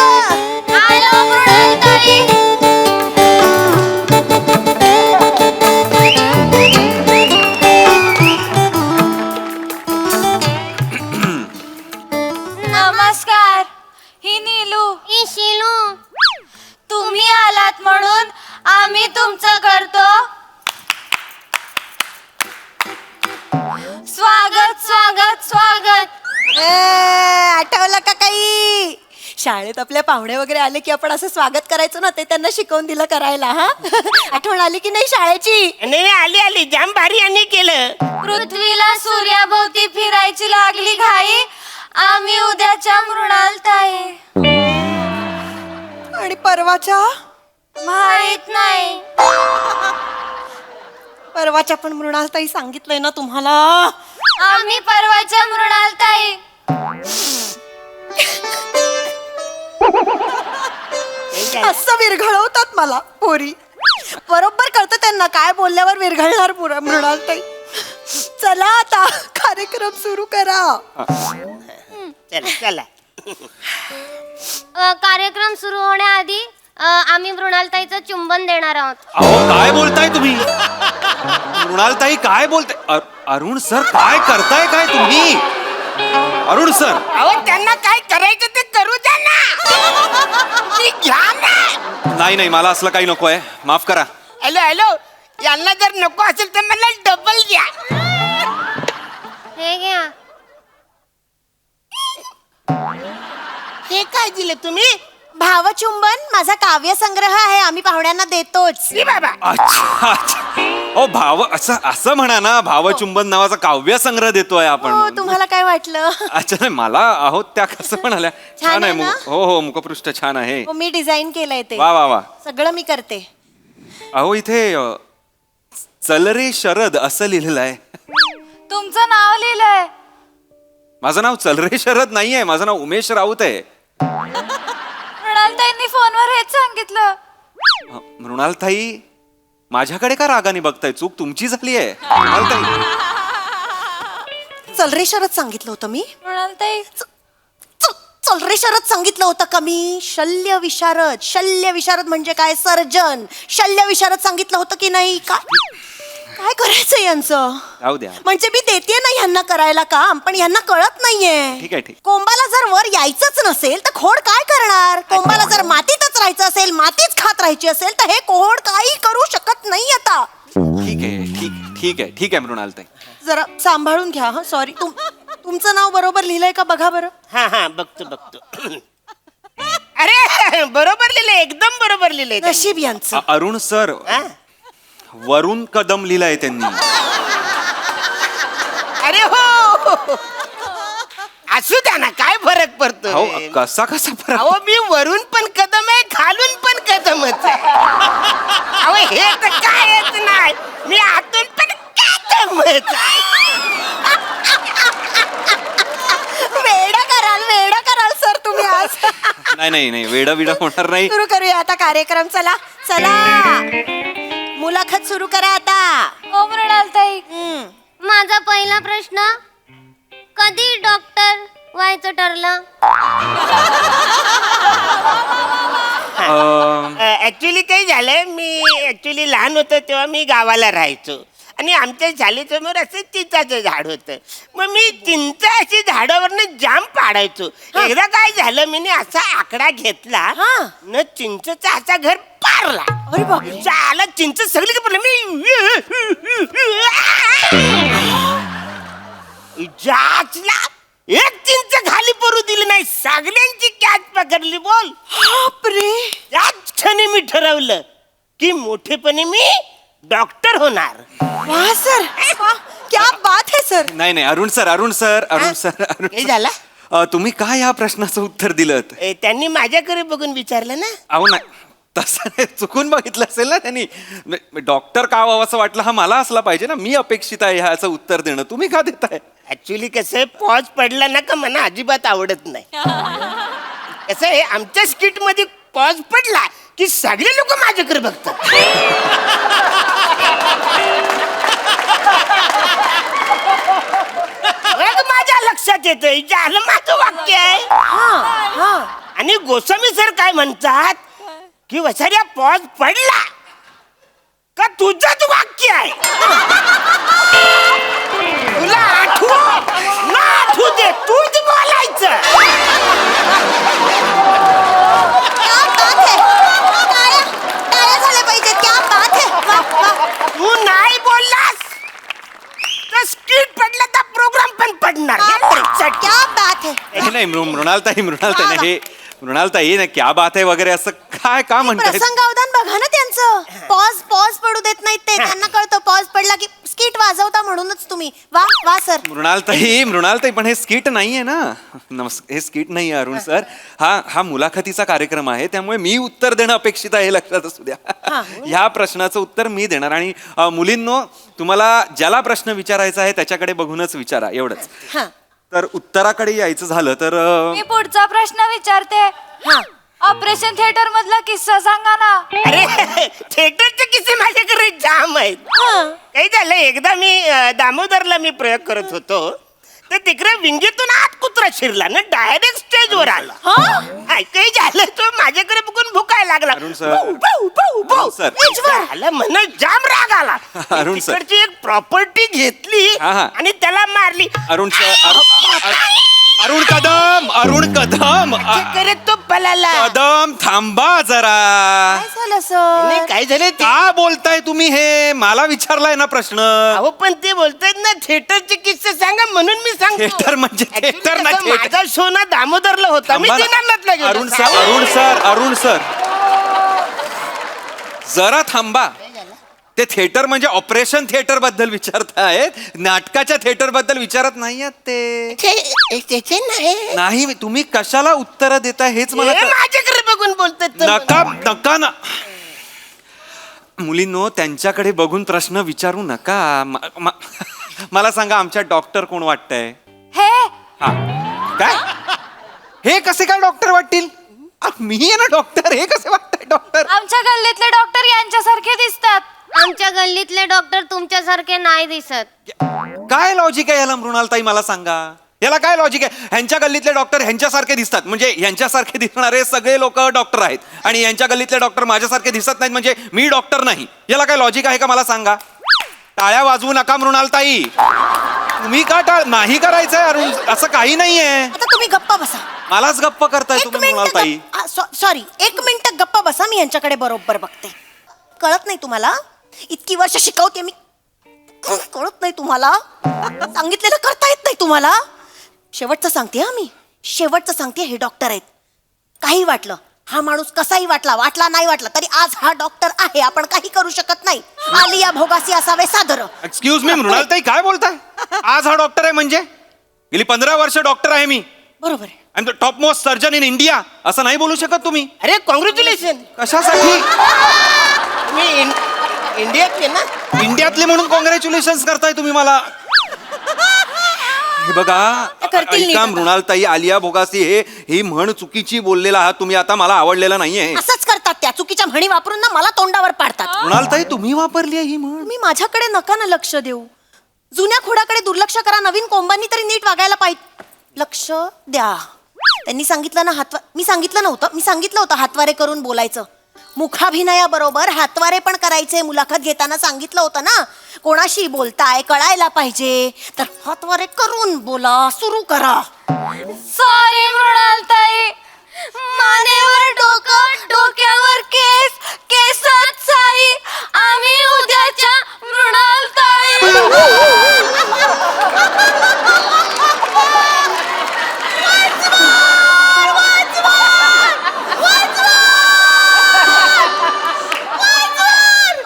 नमस्कार, ही नीलू. ही शीलू. तुम्ही आलात म्हणून आम्ही तुमचं करतो स्वागत स्वागत स्वागत. आठवलं का काही? शाळेत आपल्या पाहुणे वगैरे आले की आपण असं स्वागत करायचो ना, ते त्यांना शिकवून दिलं करायला. हा आठवण आली की नाही शाळेची? नाही आली आली, जाम भारी यांनी केलं. पृथ्वीला सूर्याभोवती फिरायची लागली घाई, आम्ही उद्याच्या मृणालताई. आणि परवाच्या माहित नाही. परवाच्या पण मृणालताई सांगितलंय ना तुम्हाला. आम्ही परवाच्या मृणालताई. असं विरघळवतात मला पोरी. बरोबर कळतं त्यांना काय बोलल्यावर विरघळणार मृणालताई. चला आता कार्यक्रम सुरू करा. चला चला. कार्यक्रम सुरू होण्याआधी आम्ही मृणालताईचं चुंबन देणार आहोत. अहो काय बोलताय तुम्ही? मृणालताई काय बोलताय? अरुण सर काय करताय काय तुम्ही? अरुण सर अहो त्यांना काय करायचं ते करू द्या ना. ती घ्या ना. नाही मला असलं काही नको आहे, माफ करा. हॅलो हॅलो, यांना जर नको असेल तर मला डबल द्या. हे घ्या. हे काय दिले तुम्ही? भावचुंबन माझा काव्य संग्रह आहे, आम्ही पाहुण्यांना देतोच. बाबा अच्छा. ओ भाव असं म्हणा ना, भावचुंबन नावाचा काव्य संग्रह देतोय हो, आपण. तुम्हाला काय वाटलं? अच्छा नाही मला आहोत त्या कसं म्हणाल्या. छान आहे आहे ना? हो मुखपृष्ठ छान आहे. हो, मी डिझाईन केलंय ते. वा वा वा. सगळं मी करते. अहो इथे चल रे शरद असं लिहिलेलं आहे. तुमचं नाव लिहिलंय. माझं नाव चल रे शरद नाहीये, माझं नाव उमेश राऊत आहे. मृणालताईंनी फोनवर हेच सांगितलं. मृणालताई माझ्याकडे का रागाने बघताय? चूक तुमची झाली आहे मृणालताई. चल रे शरद सांगितलं होतं मी. मृणालताई चल रे शरद सांगितलं होतं का मी? शल्य विशारद. शल्य विशारद म्हणजे काय? सर्जन. शल्य विशारद सांगितलं होतं की नाही? काय करायचं यांचं? राहू द्या. म्हणजे मी देते ना ह्यांना करायला काम, पण ह्यांना कळत नाहीये. ठीक आहे ठीक. कोंबाला जर वर यायचंच नसेल तर खोड काय करणार? कोंबाला जर मातीतच राहायचं असेल, मातीच खात राहायची असेल तर हे कोहड काही करू शकत नाही. आता ठीक आहे ठीक आहे मृणालताई. जरा सांभाळून घ्या. हा सॉरी. तुमचं नाव बरोबर लिहिलंय का बघा बरं. हा बघतो. अरे बरोबर लिहिलंय, एकदम बरोबर लिहिलंय. नशीब यांचं. अरुण सर वरुण कदम लिहिलंय त्यांनी. अरे हो असू द्या ना, काय फरक पडतो? अहो कसा फरक? अहो मी वरून पण कदम आहे, खालून पण कदमच आहे. अहो हे तर कायच नाही, मी आतून पण कदमच आहे. वेडा कराल सर तुम्ही आज. नाही वेडा होणार नाही. सुरू करूया आता कार्यक्रम. चला मुलाखत सुरू करा आता. हो मृणालताई, माझा पहिला प्रश्न, कधी डॉक्टर व्हायचं ठरलं? ऍक्च्युली काही झालंय, मी ऍक्च्युली लहान होतो तेव्हा मी गावाला राहायचो आणि आमच्या शाळेसमोर असं चिंचाचं झाड होतं. मग मी चिंच अशी झाडावरनं जाम पाडायचो. एकदा काय झालं, मी असा आकडा घेतला न चिंचचा असा घर पारला. अरे बाप, चाला चिंच सगळी पडलं. मी जाचला, एक चिंच खाली पडू दिली नाही, सगळ्यांची कॅच पकडली. बोल बापरे. त्याच क्षणी मी ठरवलं की मोठेपणी मी डॉक्टर होणार. वाह सर, क्या बात है सर. नाही अरुण सर काय झालं? तुम्ही काय या प्रश्नाचं उत्तर दिलं? त्यांनी माझ्याकडे बघून विचारलं ना. अहो नाही तसं नाही, चुकून बघितलं असेल ना त्यांनी. डॉक्टर का व्हावं असं वाटलं, हा मला असला पाहिजे ना, मी अपेक्षित आहे ह्याचं उत्तर देणं. तुम्ही का देताय? ऍक्च्युली कसं आहे, पॉज पडला ना का मला अजिबात आवडत नाही. कसं आहे, आमच्या स्किट मध्ये पॉज पडला की सगळे लोक माझ्याकडे बघतात. मग माझ्या लक्षात येतंय झालं माझं वाक्य आहे. आणि गोस्वामी सर काय म्हणतात की वसाऱ्या पॉज पडला का तुझंच वाक्य आहे. तुला आठवू ना आठवू दे तूच बोलायचं. तू नाही बोललास तर स्किट पडला तर प्रोग्राम पण पडणार. नाही मृणालताई हे मृणालताई ना क्या बात आहे वगैरे असं काय का म्हणताय. प्रसंगावधान बघा ना त्यांचं. पॉज पडू देत नाहीत ते. त्यांना कळतं पॉज पडला की स्किट वाजवता म्हणूनच तुम्ही. वा वा सर. मृणालताई पण हे स्किट नाहीये ना. हे स्किट नाहीये अरुण सर. हा मुलाखतीचा कार्यक्रम आहे त्यामुळे मी उत्तर देणं अपेक्षित आहे, लक्षात असू द्या. ह्या प्रश्नाचं उत्तर मी देणार आणि मुलींनो तुम्हाला ज्याला प्रश्न विचारायचा आहे त्याच्याकडे बघूनच विचारा, एवढंच. तर उत्तराकडे यायचं झालं तर मी पुढचा प्रश्न विचारते. ऑपरेशन थिएटर मधला किस्सा सांगा ना. अरे थिएटरचे किस्से माझ्याकडे जाम आहेत. काही झालं एकदा मी दामोदरला मी प्रयोग करत होतो तर तिकडे विंगीतून आत कुत्रा शिरला ना डायरेक्ट स्टेजवर आला. काही झालं तो माझ्याकडे बघून भुकायला लागला. अरुण सर. झालं म्हण जाम राग आला. अरुण सर. तिकडची एक प्रॉपर्टी घेतली आणि त्याला मारली. अरुण कदम करत तो पळाला. कदम थांबा जरा. झालं सर. काय झालं का बोलताय तुम्ही हे? मला विचारलाय ना प्रश्न. अहो पण ते बोलतायत ना थिएटरचे किस्से सांगा म्हणून मी सांगतो. थिएटर म्हणजे थिएटर ना. माझा शो ना दामोदरला होता. मी दिनानाथला गेलो. अरुण सर जरा थांबा. ते थिएटर म्हणजे ऑपरेशन थिएटर बद्दल विचारतायत, नाटकाच्या थिएटर बद्दल विचारत नाहीयेत ते. नाही तुम्ही कशाला उत्तर देताय हेच मला माझ्याकडे बघून बोलतात. नका ना. मुलींनो त्यांच्याकडे बघून प्रश्न विचारू नका. मला सांगा आमच्या डॉक्टर कोण वाटतंय? काय हे कसे काय डॉक्टर वाटतील? मी आहे ना डॉक्टर. हे कसे वाटतंय डॉक्टर? आमच्या गल्लीतले डॉक्टर यांच्यासारखे दिसतात. आमच्या गल्लीतले डॉक्टर तुमच्यासारखे नाही दिसत. काय लॉजिक आहे याला मृणालताई मला सांगा. याला काय लॉजिक आहे? ह्यांच्या गल्लीतले डॉक्टर ह्यांच्यासारखे दिसतात म्हणजे ह्यांच्यासारखे दिसणारे सगळे लोक डॉक्टर आहेत आणि यांच्या गल्लीतले डॉक्टर माझ्यासारखे दिसत नाहीत म्हणजे मी डॉक्टर नाही. याला काय लॉजिक आहे का मला सांगा. टाळ्या वाजवू नका मृणालताई. तुम्ही का नाही करायचंय अरुण? असं काही नाहीये. आता तुम्ही गप्पा बसा. मलाच गप्प करताय तुम्ही मृणालताई. सॉरी 1 मिनिट गप्पा बसा. मी यांच्याकडे बरोबर बघते. कळत नाही तुम्हाला? इतकी वर्ष शिकवते मी. कळत नाही तुम्हाला? सांगितलेलं करता येत नाही तुम्हाला? शेवटचं सांगते मी. शेवटचं सांगते. हे डॉक्टर आहेत. काही वाटलं हा माणूस कसाही वाटला नाही वाटला तरी आज हा डॉक्टर आहे. आपण काही करू शकत नाही. आलिया भोगासी असावे सादर. एक्सक्यूज मी मृणालताई काय बोलताय? आज हा डॉक्टर आहे म्हणजे गेली 15 वर्ष डॉक्टर आहे मी. बरोबर आहे. I am the top most surgeon in India. असं नाही बोलू शकत तुम्ही. अरे कॉंग्रॅच्युलेशन. कशासाठी? तुम्ही इंडियातले ना. इंडियातले म्हणून कॉंग्रॅच्युलेशन करताय तुम्ही मला. हे बघा ऐका मृणालताई, आलिया भोगासी ही म्हण चुकीची बोललेला आहात तुम्ही. आता मला आवडलेलं नाहीये. असंच करतात त्या. चुकीच्या म्हणी वापरून ना मला तोंडावर पाडतात. मृणालताई तुम्ही वापरली आहे ही म्हण. तुम्ही माझ्याकडे नका ना लक्ष देऊ. जुन्या खोडाकडे दुर्लक्ष करा. नवीन कोंबांनी तरी नीट वागायला पाहिजे. लक्ष द्या. त्यांनी सांगितलं ना मी सांगितलं होतं हातवारे करून बोलायचं. मुखाभिनयाबरोबर हातवारे पण करायचे. मुलाखत घेताना सांगितलं होतं ना कोणाशी बोलताय कळायला पाहिजे तर हातवारे करून बोला. सुरू करा. सॉरी मृणालताई. मानेवर डोकं डोक्यावर केस केसात साई आम्ही उद्याच्या मृणालताई.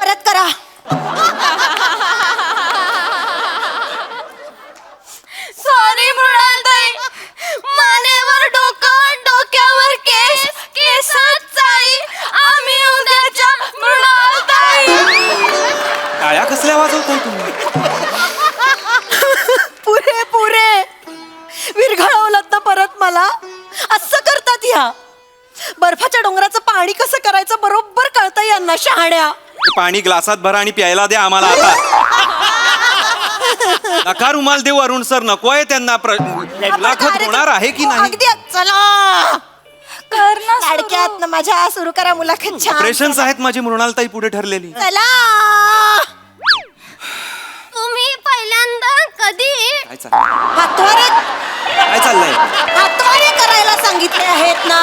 परत करा. सॉरी मृणालताई. मानेवर डोकं डोक्यावर केस केसात साई आम्ही उद्याच्या मृणालताई. टाळ्या कसल्या वाजवताय तुम्ही? पुरे विरघळवलात ना परत मला. असं करतात ह्या. बर्फाच्या डोंगराचं पाणी कसं करायचं बरोबर कळतं यांना शहाण्या. ते पाणी ग्लासात भरा आणि प्यायला द्या आम्हाला आता. नका रुमाल देऊ अरुण सर, नको आहे त्यांना. मुलाखत होणार आहे की नाही? अगदी चला कर ना लाडक्यात माझ्या सुरू करा मुलाखत. छान ऑपरेशन्स आहेत माझी मृणालताई पुढे ठरलेली. चला. तुम्ही पहिल्यांदा कधी काय चाललंय? हातवारे काय चाललंय? हातवारे करायला सांगितले आहेत ना.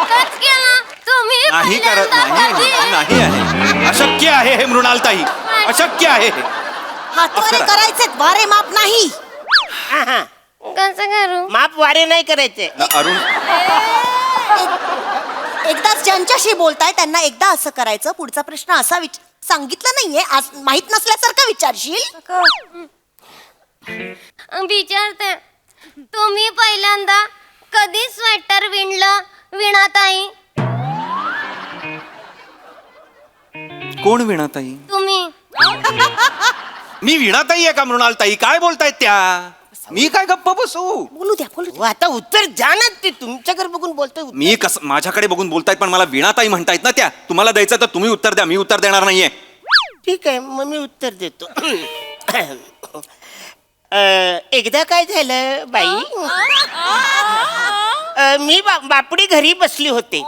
टच केला तुम्ही नाही करत पहिल्यांदा नाही कधी? नाही आहे, अशक्य आहे हे मृणालताई, अशक्य आहे हे. हातवारे करायचे, वारे माप नाही. हा, हा. कसं करू? माप वारे नाही करायचे. अरुण एकदाच ज्यांच्याशी बोलताय त्यांना एकदा असं करायचं. पुढचा प्रश्न असा सांगितलं नाहीये, आज माहित नसल्यासारखं विचारशील. विचारते, तुम्ही पहिल्यांदा कधी स्वेटर विणलं विणाताई? कोण वीणाताई? तुम्ही. मी वीणाताई आहे का मृणालताई? काय बोलतायत त्या? मी काय गप्प बसू? बोलू द्या बोलू हो, आता उत्तर द्या ना. ते तुमच्याकडे बघून बोलतोय. मी कसं माझ्याकडे बघून बोलतायत, पण मला वीणाताई म्हणतायत ना त्या. तुम्हाला द्यायचं तर तुम्ही उत्तर द्या, मी उत्तर देणार नाहीये. ठीक आहे, मग मी उत्तर देतो. एकदा काय झालं बाई, मी बापडी घरी बसली होते,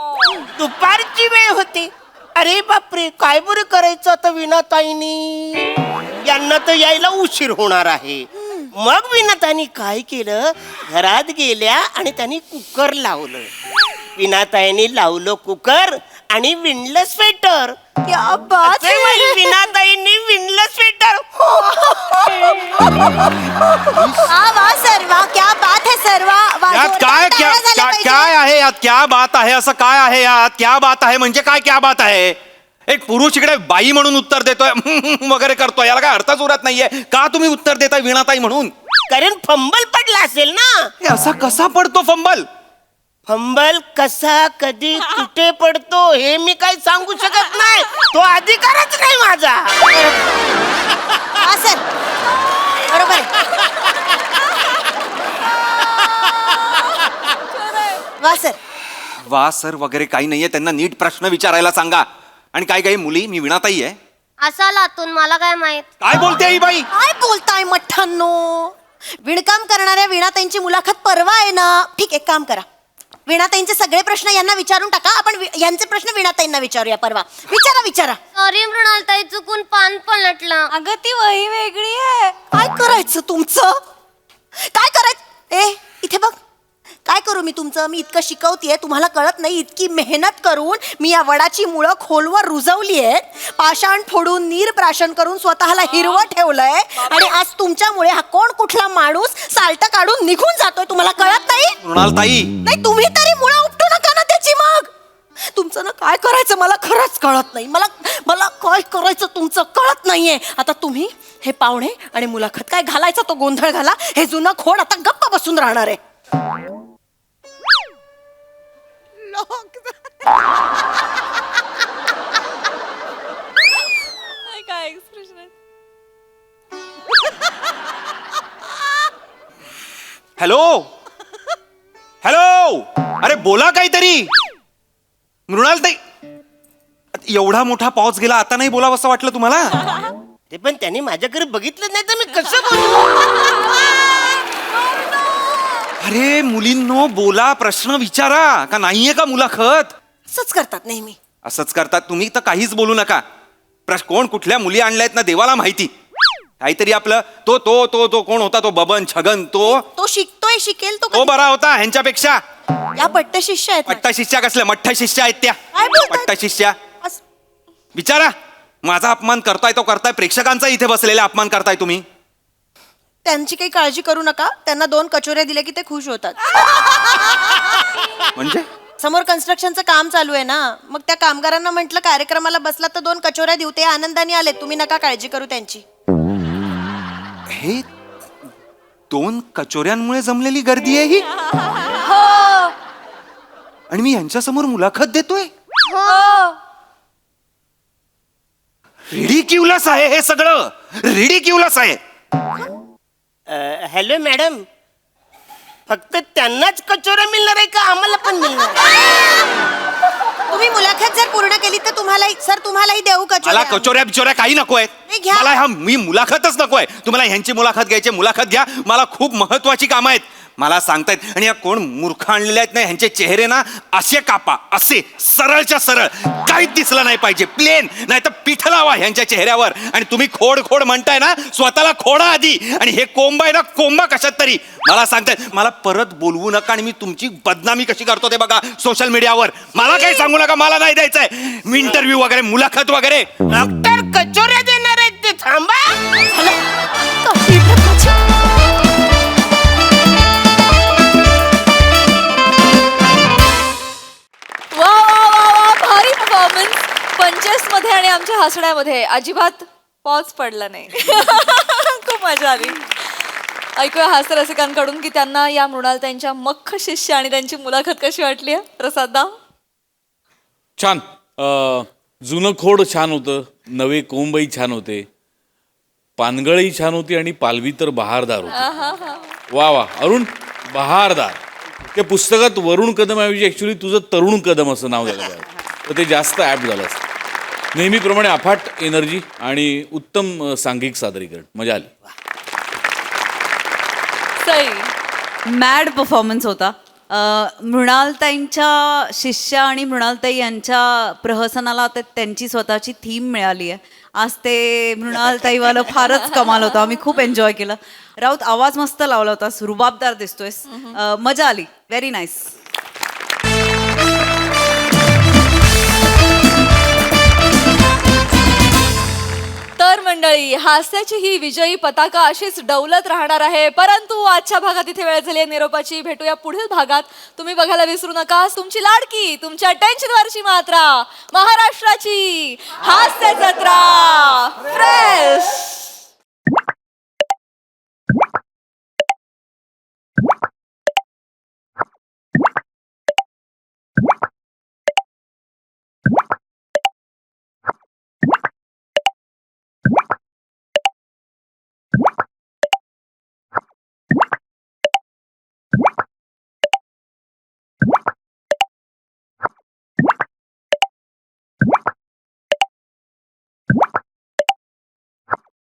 दुपारची वेळ होती. अरे बापरे, काय बरं करायचं आता विणाताईनी, यांना तर यायला उशीर होणार आहे. मग विनाताईनी काय केलं, घरात गेल्या आणि त्यांनी कुकर लावलं. विनाताईनी लावलं कुकर आणि विणलं स्वेटर. क्या बात है. विनाताईंनी विणलं स्वेटर. वा सर्वा, क्या बात है सर्वा. यात काय काय आहे, यात क्या बात आहे, असं काय आहे यात? क्या बात आहे म्हणजे काय? क्या बात आहे? एक पुरुष इकडे बाई म्हणून उत्तर देतोय वगैरे करतोय, याला काय अर्थच उरत नाहीये. का तुम्ही उत्तर देताय वीणाताई म्हणून? कारण फंबल पडला असेल ना. असा कसा पडतो फंबल? फंबल कसा, कधी, कुठे पडतो हे मी काही सांगू शकत नाही. तो अधिकारच नाही माझा. हा सर, बरोबर. वा सर. वा सर वगैरे काही नाहीये, त्यांना नीट प्रश्न विचारायला सांगा. आणि काय काय मुली, मी वीणाताई आहे. असा लातून मला काय माहित. काय बोलते ही बाई? काय बोलताय मठ्ठांनो? विणकाम करणाऱ्या वीणाताईंची मुलाखत परवा आहे ना. ठीक, एक काम करा, वीणाताईंचे सगळे प्रश्न यांना विचारून टाका. आपण यांचे प्रश्न वीणाताईंना विचारूया परवा. विचारा. सॉरी मृणालताई, चुकून पान पलटलं. अगं ती वही वेगळी आहे. काय करायचं तुमचं? काय करायचं? ए इथे बघ, काय करू मी तुमचं? मी इतकं शिकवतेय, तुम्हाला कळत नाही. इतकी मेहनत करून मी या वडाची मुळं खोलवर रुजवली आहेत, पाषाण फोडून नीर प्राशन करून स्वतःला हिरवं ठेवलंय, आणि आज तुमच्यामुळे हा कोण कुठला माणूस साल्ट काढून निघून जातोय. तुम्हाला कळत नाही? मृणालताई, नाही, तुम्ही तरी मुळं उपटू नका ना त्याची. मग तुमचं ना काय करायचं मला खरंच कळत नाही. मला काय करायचं तुमचं कळत नाहीये. आता तुम्ही हे पाहुणे आणि मुलाखत काय घालायचा तो गोंधळ घाला. हे जुनं खोड आता गप्पा बसून राहणार आहे. काय एक्सप्रेशन आहे. हॅलो हॅलो, अरे बोला काहीतरी. मृणालताई, एवढा मोठा पॉज गेला, आता नाही बोलावं असं वाटलं तुम्हाला? ते पण त्यांनी माझ्याकडे बघितलं नाही तर मी कसं बोलू? अरे मुलींनो, बोला, प्रश्न विचारा. का नाहीये का मुलाखत? असंच करतात नेहमी. असंच करतात तुम्ही, तर काहीच बोलू नका. कोण कुठल्या मुली आणल्यात ना देवाला माहिती. काहीतरी आपलं तो तो तो तो कोण होता, तो बबन छगन, तो शिकतोय, शिकेल तो. तो बरा होता ह्यांच्यापेक्षा. या पट्ट शिष्य आहेत. पट्टा शिष्या कसल्या? मठ्ठ शिष्या आहेत त्या. काय बोलताय? पट्टा शिष्या. विचारा. माझा अपमान करताय तो करताय, प्रेक्षकांचा इथे बसलेला अपमान करताय तुम्ही. त्यांची काही काळजी करू नका. त्यांना 2 कचोऱ्या दिल्या की ते खुश होतात. म्हणजे समोर कन्स्ट्रक्शनचं काम चालू आहे ना, मग त्या कामगारांना म्हटलं कार्यक्रमाला बसला तर 2 कचोऱ्या देऊ. ते आनंदाने आले. तुम्ही नका काळजी करू त्यांची. हे 2 कचोऱ्यांमुळे जमलेली गर्दी आहे ही. आणि मी यांच्यासमोर मुलाखत देतोय. रिडिक्युलस आहे हे सगळं, रिडिक्युलस आहे. हॅलो मॅडम, फक्त त्यांनाच कचोऱ्या मिळणार आहे का आम्हाला पण मिळणार? तुम्ही मुलाखत जर पूर्ण केली तर तुम्हालाही देऊ मला कचोऱ्या कचोऱ्या बिचोऱ्या काही नकोय. नाही, घ्या. मला मी मुलाखतच नकोय. तुम्हाला ह्यांची मुलाखत घ्यायची, मुलाखत घ्या. मला खूप महत्वाची कामं आहेत. मला सांगतायत. आणि या कोण मूर्ख आणलेले आहेत ना, ह्यांचे चेहरे ना असे कापा, असे सरळच्या सरळ, काहीच दिसलं नाही पाहिजे, प्लेन. नाही तर पीठ लावा ह्यांच्या चेहऱ्यावर. आणि तुम्ही खोड खोड म्हणताय ना, स्वतःला खोडा आधी. आणि हे कोंबा आहे ना, कोंबा कशात तरी. मला सांगतायत. मला परत बोलवू नका. आणि मी तुमची बदनामी कशी करतो ते बघा सोशल मीडियावर. मला काही सांगू नका. मला नाही द्यायचंय इंटरव्ह्यू वगैरे, मुलाखत वगैरे. डॉक्टर कचोऱ्या देणार आहेत ते, थांबा. वा वा वा वा, भारी परफॉर्मन्स. पंचेस मध्ये आणि आमच्या हसण्यामध्ये अजिबात पॉज पडला नाही. खूप मजा आली. ऐकूया हास्य रसिकांकडून की त्यांना या मृणालताईंच्या मख्ख शिष्य आणि त्यांची मुलाखत कशी वाटली आहे. प्रसाद छान. जुनं खोड छान होतं, नवे कोंबई छान होते, पानगळही छान होती आणि पालवी तर बहारदार होती. वा वा अरुण, बहारदार. त्या पुस्तकात वरुण कदमऐवजी ॲक्च्युली तुझं तरुण कदम असं नाव झालं आहे, तर ते जास्त ॲप झालं असतं. नेहमीप्रमाणे अफाट एनर्जी आणि उत्तम सांघिक सादरीकरण. मजा आली. मॅड परफॉर्मन्स होता. मृणालताईंच्या शिष्य आणि मृणालताई यांच्या प्रहसनाला आता त्यांची स्वतःची थीम मिळाली आहे. आज ते मृणालताईवालं फारच कमाल होतं. आम्ही खूप एन्जॉय केलं. राऊत आवाज मस्त लावला होतास, रुबाबदार दिसतोयस. मजा आली. Very nice. तर मंडळी, हास्याची ही विजयी पताका अशीच डौलत राहणार आहे. परंतु आजच्या भागात इथे वेळ झाली आहे निरोपाची. भेटूया पुढील भागात. तुम्ही बघायला विसरू नका तुमची लाडकी, तुमच्या टेन्शनवरची मात्रा, महाराष्ट्राची हास्य जत्रा.